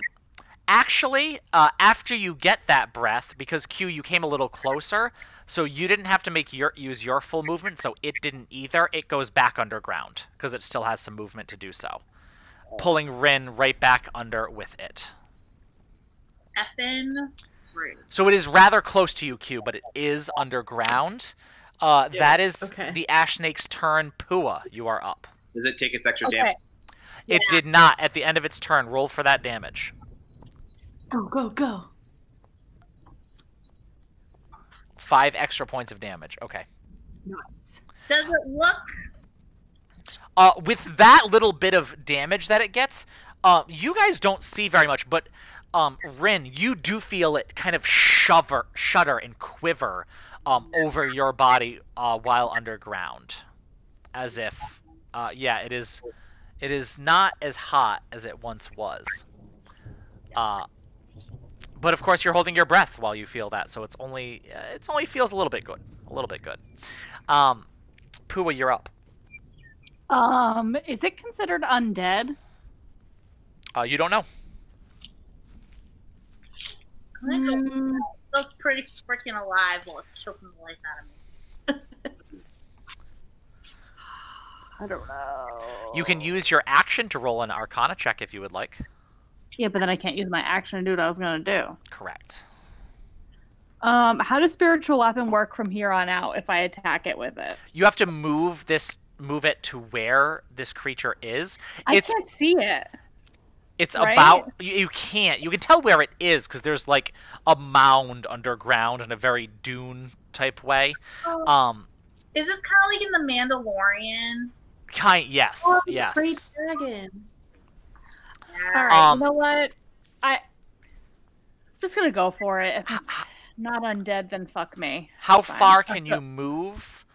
actually, after you get that breath, because Q, you came a little closer, so you didn't have to use your full movement, so it didn't either. It goes back underground because it still has some movement to do so. pulling Rin right back under with it. Effin' rude. So it is rather close to you, Q, but it is underground. That is the ash snake's turn. Pua, you are up. Does it take its extra damage? It did not. At the end of its turn, roll for that damage. Go, go, go. 5 extra points of damage. Okay. Nice. Does it look? With that little bit of damage that it gets, you guys don't see very much, but Rin, you do feel it kind of shudder and quiver over your body while underground, as if, it is not as hot as it once was. But of course, you're holding your breath while you feel that, so it's only feels a little bit good, Pua, you're up. Is it considered undead? You don't know. I think it feels pretty freaking alive while it's choking the life out of me. I don't know. You can use your action to roll an Arcana check if you would like. Yeah, but then I can't use my action to do what I was going to do. Correct. How does spiritual weapon work from here on out if I attack it with it? You have to move it to where this creature is. I can't see it. It's right? about you can't. You can tell where it is because there's like a mound underground in a very Dune type way. Is this kind of like in the Mandalorian? Yes. Yes. Great dragon. All right, you know what? I'm just gonna go for it. If it's not undead, then fuck me. How far can you move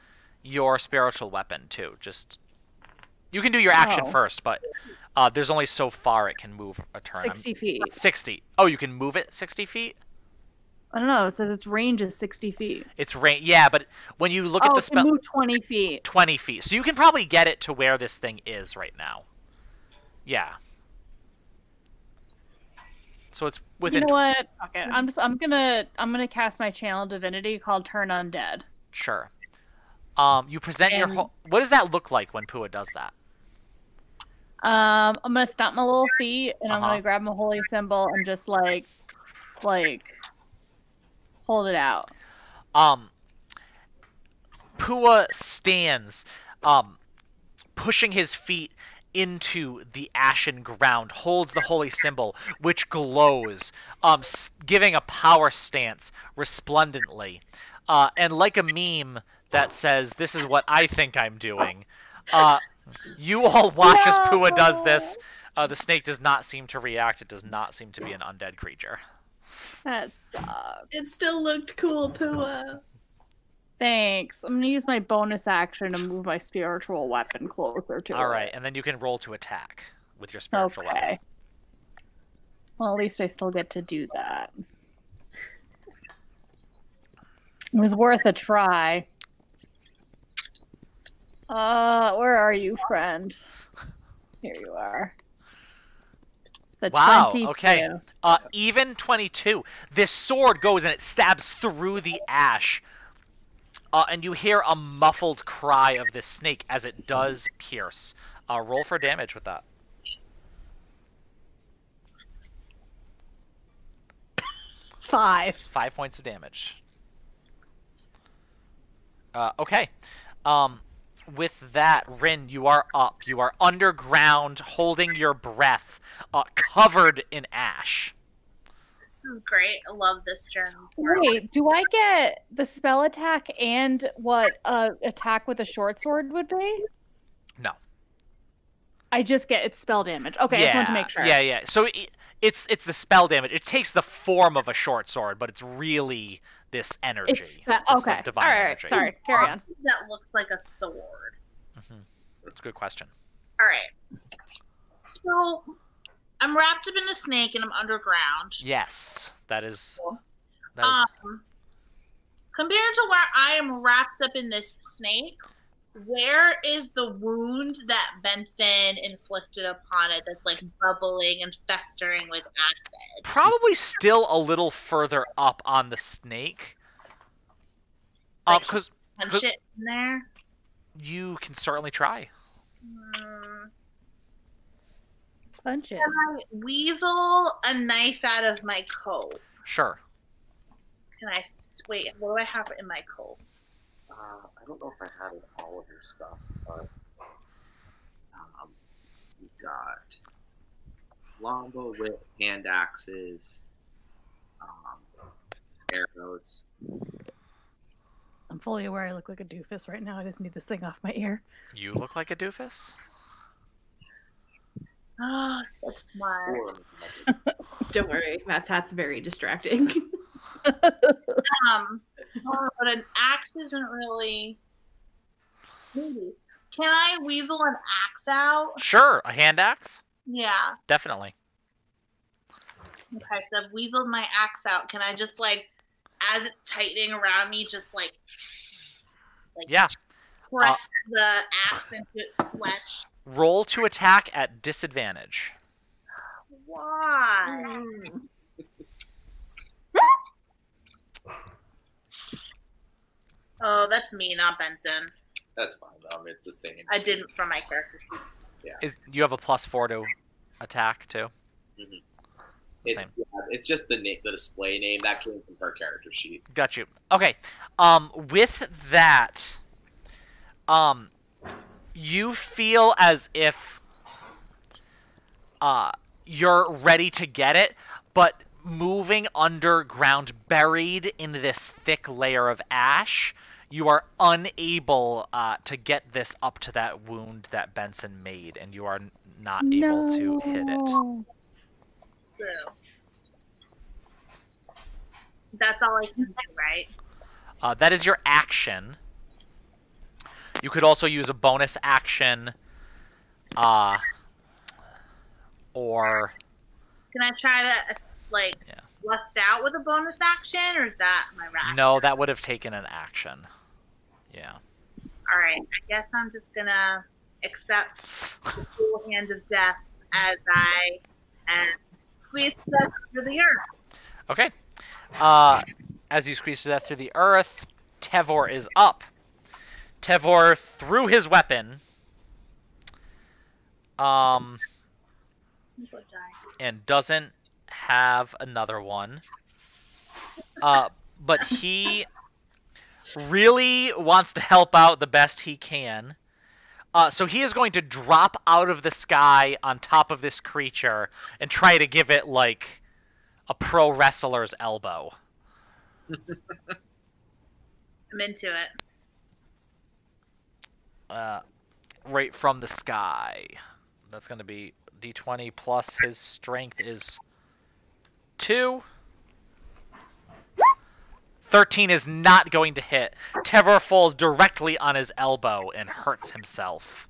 your spiritual weapon to? You can do your action first, but there's only so far it can move a turn. 60 feet. 60. Oh, you can move it 60 feet? I don't know. It says its range is 60 feet. Its range, yeah, but when you look at the spell, it can move 20 feet. 20 feet. So you can probably get it to where this thing is right now. Yeah. So it's within. You know what? Okay, I'm gonna cast my channel divinity called Turn Undead. Sure. You present your whole. What does that look like when Pua does that? I'm gonna stomp my little feet and I'm gonna grab my holy symbol and just like hold it out. Pua stands, pushing his feet into the ashen ground, holds the holy symbol, which glows, giving a power stance resplendently. And like a meme that says, "This is what I think I'm doing," you all watch as Pua does this. The snake does not seem to react. It does not seem to be an undead creature. That sucks. It still looked cool, Pua. Thanks. I'm gonna use my bonus action to move my spiritual weapon closer to it. Alright, and then you can roll to attack with your spiritual weapon. Well, at least I still get to do that. It was worth a try. Where are you, friend? Here you are. Wow, 22. okay. Even 22. This sword goes and it stabs through the ash. And you hear a muffled cry of this snake as it does pierce. Roll for damage with that. 5. 5 points of damage. Okay. With that, Rin, you are up. You are underground, holding your breath, covered in ash. This is great. I love this journey. Wait, do I get the spell attack and what attack with a short sword would be? No. I just get its spell damage. Okay, I just want to make sure. Yeah. So it's the spell damage. It takes the form of a short sword, but it's really this energy. Okay. Like divine energy. Sorry. Carry on. That looks like a sword. Mm-hmm. That's a good question. All right. So I'm wrapped up in a snake and I'm underground. Yes, that is. Compared to where I am wrapped up in this snake, where is the wound that Benson inflicted upon it that's like bubbling and festering with acid? Probably still a little further up on the snake. Like, Because punch it in there? You can certainly try. Punch it. Can I weasel a knife out of my coat? Sure. Can I wait? What do I have in my coat? I don't know if I had all of your stuff, but we've got longbow, whip, hand axes, arrows. I'm fully aware I look like a doofus right now. I just need this thing off my ear. You look like a doofus? Oh, that's smart. Or Don't worry, Matt's hat's very distracting. But an axe isn't really. Maybe. Can I weasel an axe out? Sure. A hand axe? Yeah. Definitely. Okay, so I've weaseled my axe out. Can I just as it's tightening around me, just Yeah. press the axe into its flesh? Roll to attack at disadvantage. Why? Oh, that's me, not Benson. That's fine. It's the same. I didn't from my character sheet. You have a +4 to attack too. Mm-hmm. It's just the display name that came from her character sheet. Got you. Okay. With that, you feel as if you're ready to get it, but moving underground, buried in this thick layer of ash, you are unable to get this up to that wound that Benson made, and you are not able to hit it. So, that's all I can do, right? That is your action. You could also use a bonus action, or... Can I try to, lust out with a bonus action, or is that my action? No, that would have taken an action. Yeah. Alright, I guess I'm just gonna accept the cool hands of death as I squeeze to death through the earth. Okay. As you squeeze to death through the earth, Tevor is up. Tevor threw his weapon. And doesn't have another one. But he really wants to help out the best he can. So he is going to drop out of the sky on top of this creature and try to give it like a pro wrestler's elbow. I'm into it. Right from the sky. That's going to be D20 plus his strength is 2. 13 is not going to hit. Tevor falls directly on his elbow and hurts himself.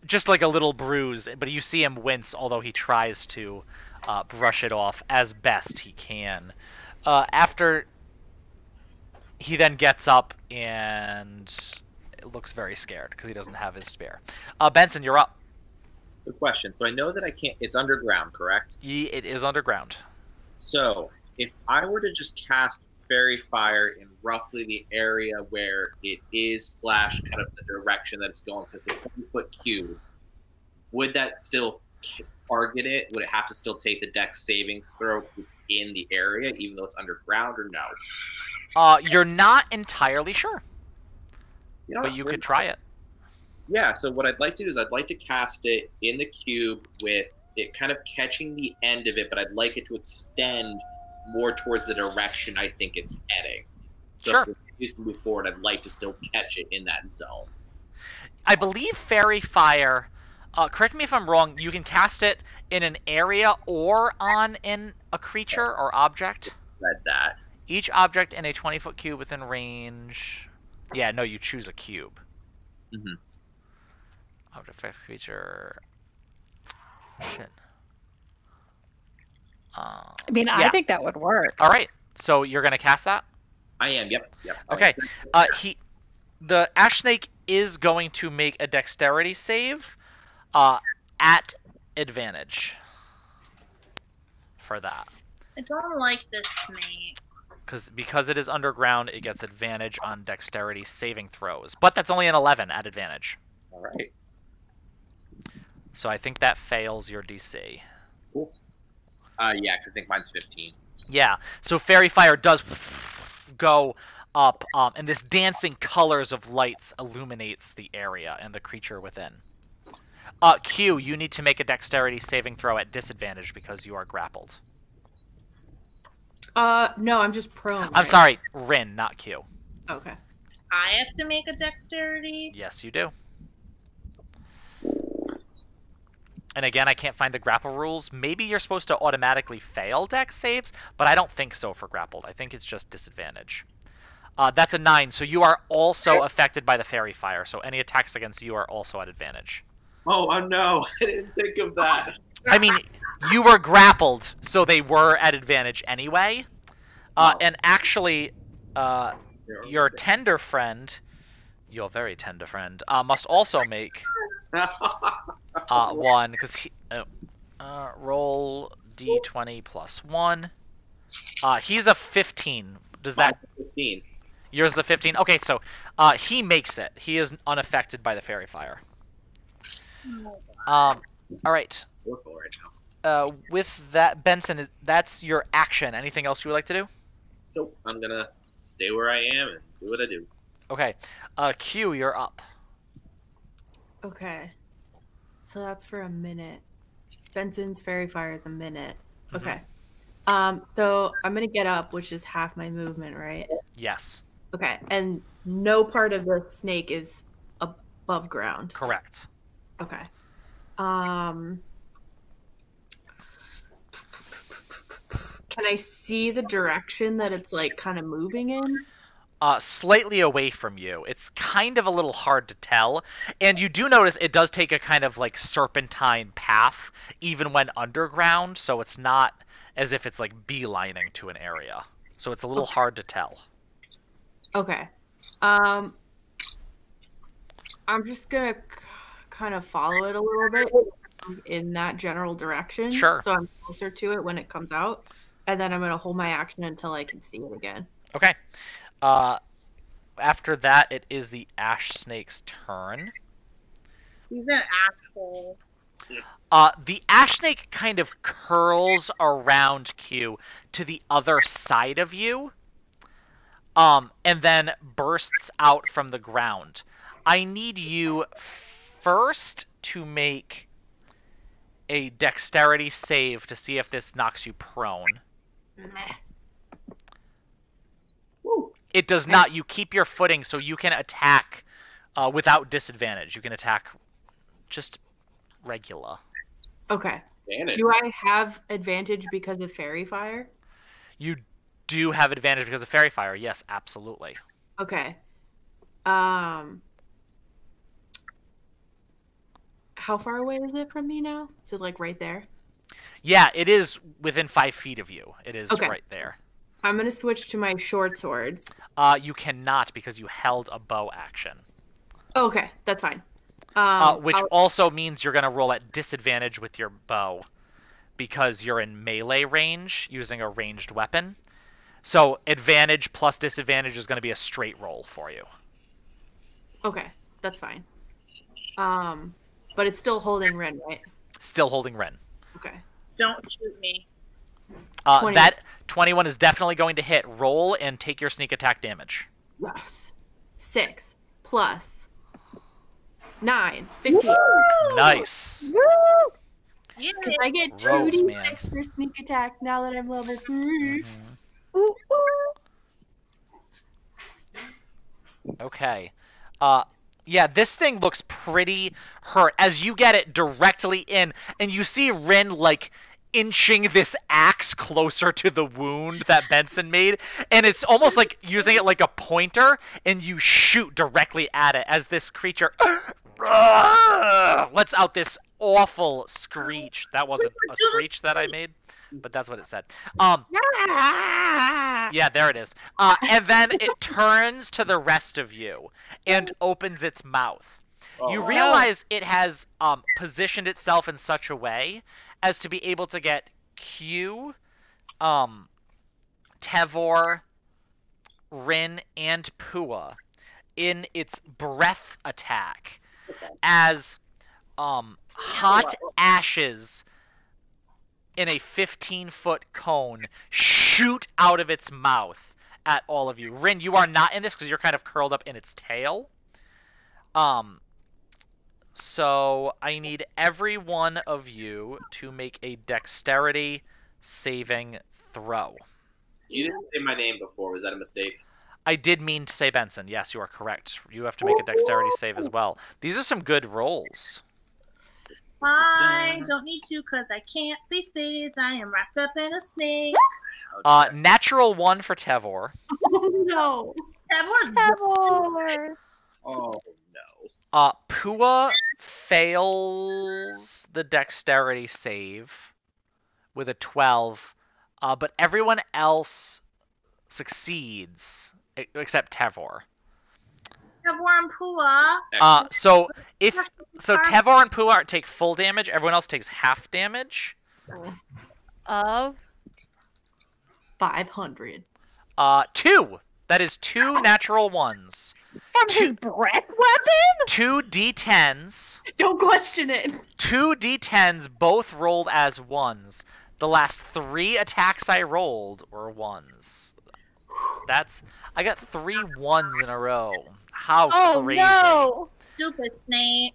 Just like a little bruise, but you see him wince, although he tries to brush it off as best he can. After he then gets up and looks very scared because he doesn't have his spear. Benson, you're up. Good question. So I know that I can't. It's underground, correct? It is underground. So if I were to just cast Fairy Fire in roughly the area where it is / kind of the direction that it's going, so it's a 20-foot cube, would that still target it? Would it have to still take the Dex savings throw if it's in the area, even though it's underground, or no? You're not entirely sure, but you what? could try it. Yeah, so what I'd like to do is I'd like to cast it in the cube with it kind of catching the end of it, but I'd like it to extend more towards the direction I think it's heading. So Sure. if it continues to move forward, I'd like to still catch it in that zone. I believe Fairy Fire, correct me if I'm wrong, you can cast it in an area or on a creature or object. Read that. Each object in a 20-foot cube within range... Yeah, no, you choose a cube. Mm-hmm. Object effects creature... Shit. I mean, I think that would work. All right, so you're going to cast that? I am, yep. Okay, the Ash Snake is going to make a dexterity save at advantage for that. I don't like this snake. Because it is underground, it gets advantage on dexterity saving throws. But that's only an 11 at advantage. All right. So I think that fails your DC. Cool. Yeah, 'cause I think mine's 15. Yeah, so Fairy Fire does go up, and this dancing colors of lights illuminates the area and the creature within. Q, you need to make a dexterity saving throw at disadvantage because you are grappled. No, I'm just prone. I'm sorry, Rin, not Q. Okay. I have to make a dexterity. Yes, you do. And again, I can't find the grapple rules. Maybe you're supposed to automatically fail dex saves, but I don't think so for grappled. I think it's just disadvantage. That's a 9, so you are also affected by the Fairy Fire, so any attacks against you are also at advantage. Oh no, I didn't think of that. I mean, you were grappled, so they were at advantage anyway. And actually, your tender friend, your very tender friend, must also make one, because he... roll d20 plus 1. He's a 15. Does that... 15. Yours is a 15? Okay, so he makes it. He is unaffected by the Fairy Fire. Alright. We're full right now. With that, Benson, that's your action. Anything else you would like to do? Nope, I'm gonna stay where I am and do what I do. Okay. Q, you're up. Okay. So that's for a minute. Benson's Fairy Fire is a minute. Okay. So I'm gonna get up, which is half my movement, right? Yes. Okay. And no part of the snake is above ground. Correct. Okay. Can I see the direction that it's like kind of moving in? Slightly away from you. It's kind of a little hard to tell. And you do notice it does take a kind of like serpentine path, even when underground, so it's not as if it's like beelining to an area. So it's a little hard to tell. Okay. I'm just gonna kind of follow it a little bit in that general direction. Sure. So I'm closer to it when it comes out. And then I'm gonna hold my action until I can see it again. Okay. After that, it is the ash snake's turn. He's an asshole. The ash snake kind of curls around Q to the other side of you, and then bursts out from the ground. I need you first to make a dexterity save to see if this knocks you prone. It does not. You keep your footing, so you can attack without disadvantage. You can attack just regular. Okay. Advantage. Do I have advantage because of Fairy Fire? You do have advantage because of Fairy Fire. Yes, absolutely. Okay. How far away is it from me now? Is it like right there? Yeah, it is within 5 feet of you. It is Okay. right there. I'm gonna switch to my short swords. You cannot because you held a bow action. Okay, that's fine. Which also means you're going to roll at disadvantage with your bow because you're in melee range using a ranged weapon. So advantage plus disadvantage is going to be a straight roll for you. Okay, that's fine. But it's still holding Ren, right? Still holding Ren. Okay. Don't shoot me. 21. That 21 is definitely going to hit. Roll and take your sneak attack damage. Yes. 6 plus 9. 15. Woo! Nice. Yeah. Because I get Rogues, 2d6 man. for sneak attack now that I'm level 3. Okay. Yeah, this thing looks pretty hurt as you get it directly in, and you see Rin, like, inching this axe closer to the wound that Benson made, and it's almost like using it like a pointer, and you shoot directly at it as this creature lets out this awful screech. That wasn't a screech that I made, but that's what it said. Yeah, there it is. And then it turns to the rest of you and opens its mouth. You realize it has positioned itself in such a way as to be able to get Q, Tevor, Rin, and Pua in its breath attack as hot ashes in a 15-foot cone shoot out of its mouth at all of you. Rin, you are not in this because you're kind of curled up in its tail. So I need every one of you to make a dexterity saving throw. You didn't say my name before. Was that a mistake? I did mean to say Benson. Yes, you are correct. You have to make a dexterity save as well. These are some good rolls. I don't need to because I can't be saved. I am wrapped up in a snake. Natural 1 for Tevor. Oh no. Tevor. Oh no. Pua fails the dexterity save with a 12, but everyone else succeeds except Tevor. Tevor and Pua. So Tevor and Pua take full damage. Everyone else takes half damage. Of 500. 2. That is 2 natural 1s. from his breath weapon? 2 d10s. Don't question it. 2 d10s, both rolled as 1s. The last 3 attacks I rolled were 1s. I got 3 1s in a row. How crazy! No! Stupid snake.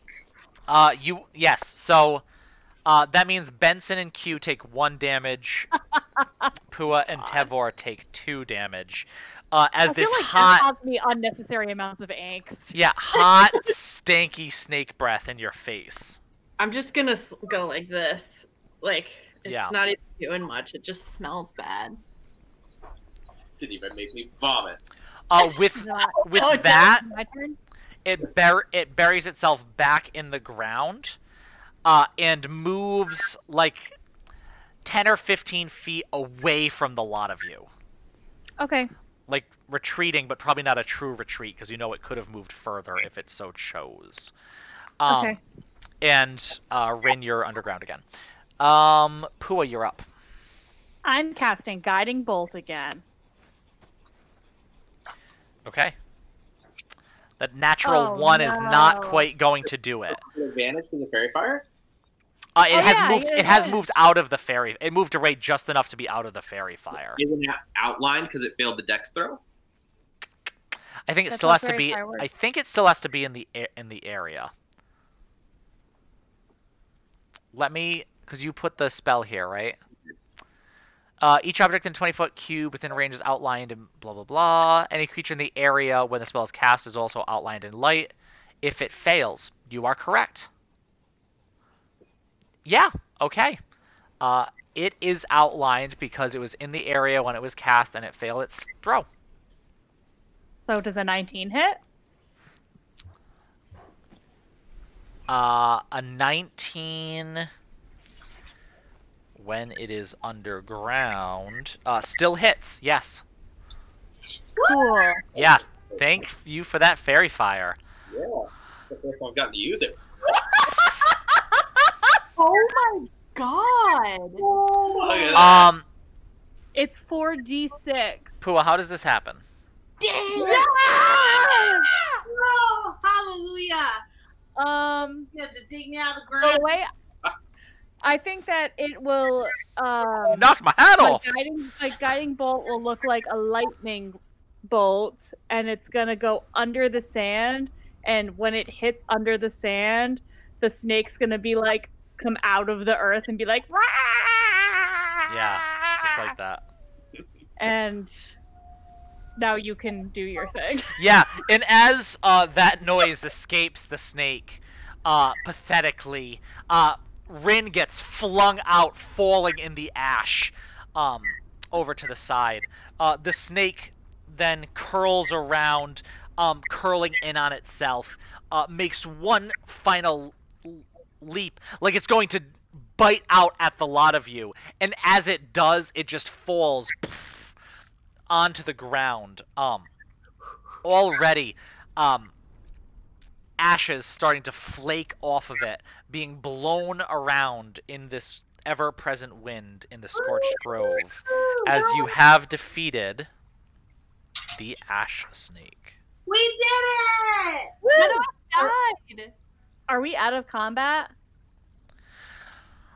Yes. So, that means Benson and Q take 1 damage. Pua and Tevor take 2 damage. As this feel like hot, that caused me unnecessary amounts of angst. yeah, hot, stanky snake breath in your face. I'm just gonna go like this. Like, it's Yeah. not even doing much. It just smells bad. Didn't even make me vomit. With Oh, that, My turn? it buries itself back in the ground, and moves like 10 or 15 feet away from the lot of you. Okay. Like retreating, but probably not a true retreat because you know it could have moved further if it so chose. Okay. And Rin, you're underground again. Pua, you're up. I'm casting Guiding Bolt again. Okay. That natural 1 is not quite going to do it. Advantage to the fairy fire? It has moved out of the fairy. It moved away just enough to be out of the fairy fire. Isn't it outlined because it failed the dex throw? I think it That's still how has to fairy be. fire works. I think it still has to be in the area. Let me, because you put the spell here, right? Each object in 20-foot cube within range is outlined in blah blah blah. Any creature in the area when the spell is cast is also outlined in light. If it fails, you are correct. Yeah, okay. It is outlined because it was in the area when it was cast and it failed its throw. So does a 19 hit? A 19 when it is underground still hits. Yes. Cool. Yeah. Thank you for that fairy fire. Yeah. The first one I've gotten to use it. Oh my god! Look at that. It's 4d6. Pua, how does this happen? Damn! Oh, hallelujah. You have to dig me out of the So ground. the way I think that it will Knocked my hat my off. guiding bolt will look like a lightning bolt, and it's gonna go under the sand, and when it hits under the sand, the snake's gonna be like come out of the earth and be like, "Wah!" Yeah, just like that. And now you can do your thing. Yeah, and as that noise escapes the snake, pathetically, Rin gets flung out, falling in the ash, over to the side. The snake then curls around, curling in on itself, makes one final leap, like it's going to bite out at the lot of you, and as it does, it just falls onto the ground. Already, ashes starting to flake off of it, being blown around in this ever-present wind in the scorched grove, as you have defeated the ash snake. We did it! None of us died. Are we out of combat?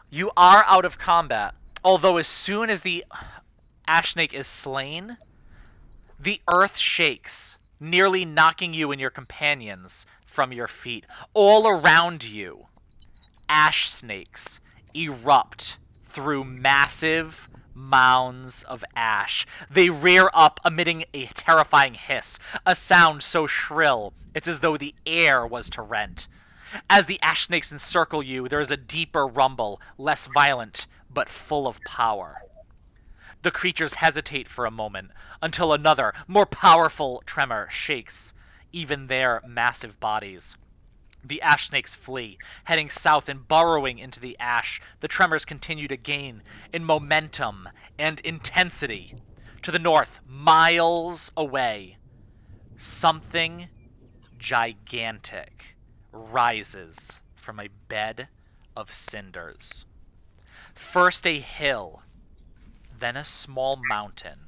You are out of combat. Although as soon as the ash snake is slain, the earth shakes, nearly knocking you and your companions from your feet. All around you, ash snakes erupt through massive mounds of ash. They rear up, emitting a terrifying hiss, a sound so shrill it's as though the air was to rent. As the ash snakes encircle you, there is a deeper rumble, less violent, but full of power. The creatures hesitate for a moment, until another, more powerful tremor shakes even their massive bodies. The ash snakes flee, heading south and burrowing into the ash. The tremors continue to gain in momentum and intensity. To the north, miles away, something gigantic rises from a bed of cinders. First a hill, then a small mountain,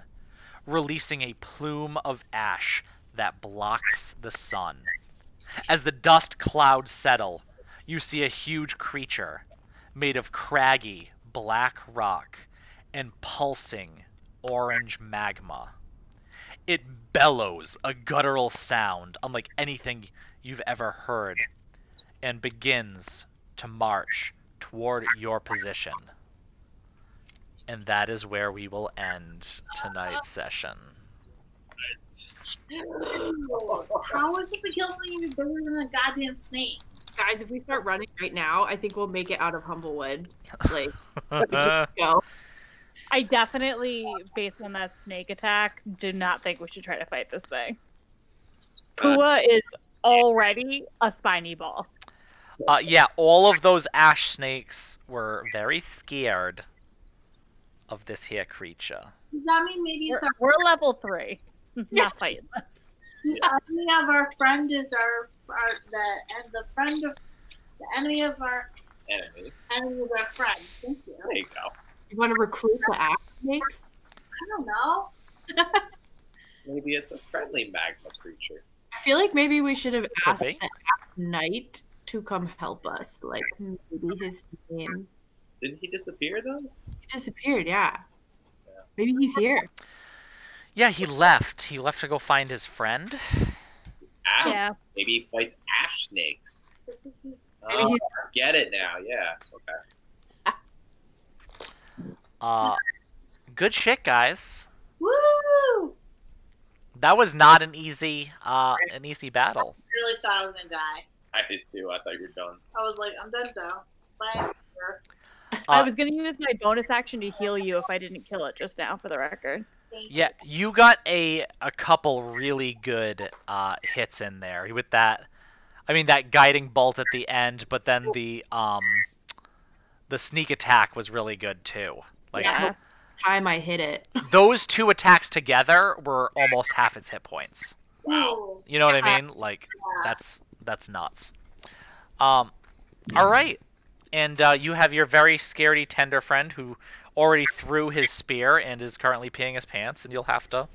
releasing a plume of ash that blocks the sun. As the dust clouds settle, you see a huge creature made of craggy black rock and pulsing orange magma. It bellows a guttural sound unlike anything you've ever heard and begins to march toward your position. And that is where we will end tonight's session. How is this a kill thing even bigger than a goddamn snake? Guys, if we start running right now, I think we'll make it out of Humblewood. Like, we should go. I definitely, based on that snake attack, do not think we should try to fight this thing. Pua is already a spiny ball. Yeah, all of those ash snakes were very scared of this here creature. Does that mean maybe it's We're level 3. Not fighting this. the enemy of our friend is the enemy of our friend. Thank you. There you go. You want to recruit the ash snakes? I don't know. Maybe it's a friendly magma creature. I feel like maybe we should have Could asked be. the Knight to come help us. Like, maybe his name. Didn't he disappear though? He disappeared, yeah. Maybe he's here. Yeah, he left. He left to go find his friend. Ash. Yeah. Maybe he fights ash snakes. Maybe Oh, he's- I get it now. Yeah. Okay. Good shit, guys. Woo! That was not an easy battle. I really thought I was gonna die. I did too. I thought you were done. I was like, I'm done though. Bye. I was going to use my bonus action to heal you if I didn't kill it just now, for the record. Thank Yeah, you got a couple really good hits in there with that. I mean, that guiding bolt at the end, but then the sneak attack was really good too. Like Yeah. Time I hit it. those two attacks together were almost half its hit points. you. You know what I mean? Like that's nuts. All right, and you have your very scaredy tender friend who already threw his spear and is currently peeing his pants, and you'll have to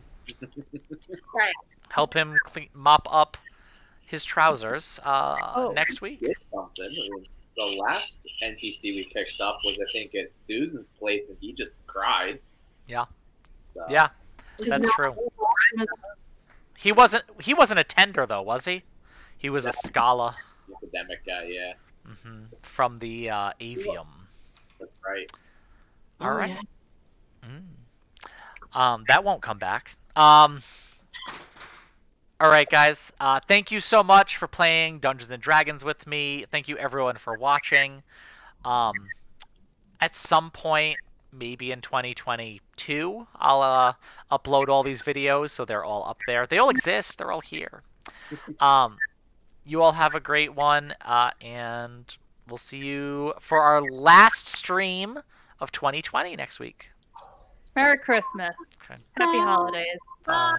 Right. help him mop up his trousers next week. Did something. I mean, the last NPC we picked up was, I think, at Susan's place, and he just cried. Yeah. So, Yeah, Is that's not- true. He wasn't a tender though, was he? He was a Scala Academic guy, yeah. from the Avium. That's right. All Oh, right. yeah. That won't come back. All right, guys. Thank you so much for playing Dungeons and Dragons with me. Thank you everyone for watching. At some point, maybe in 2022, I'll upload all these videos so they're all up there. They all exist. They're all here. You all have a great one, and we'll see you for our last stream of 2020 next week. Merry Christmas. Okay. Happy holidays. Bye.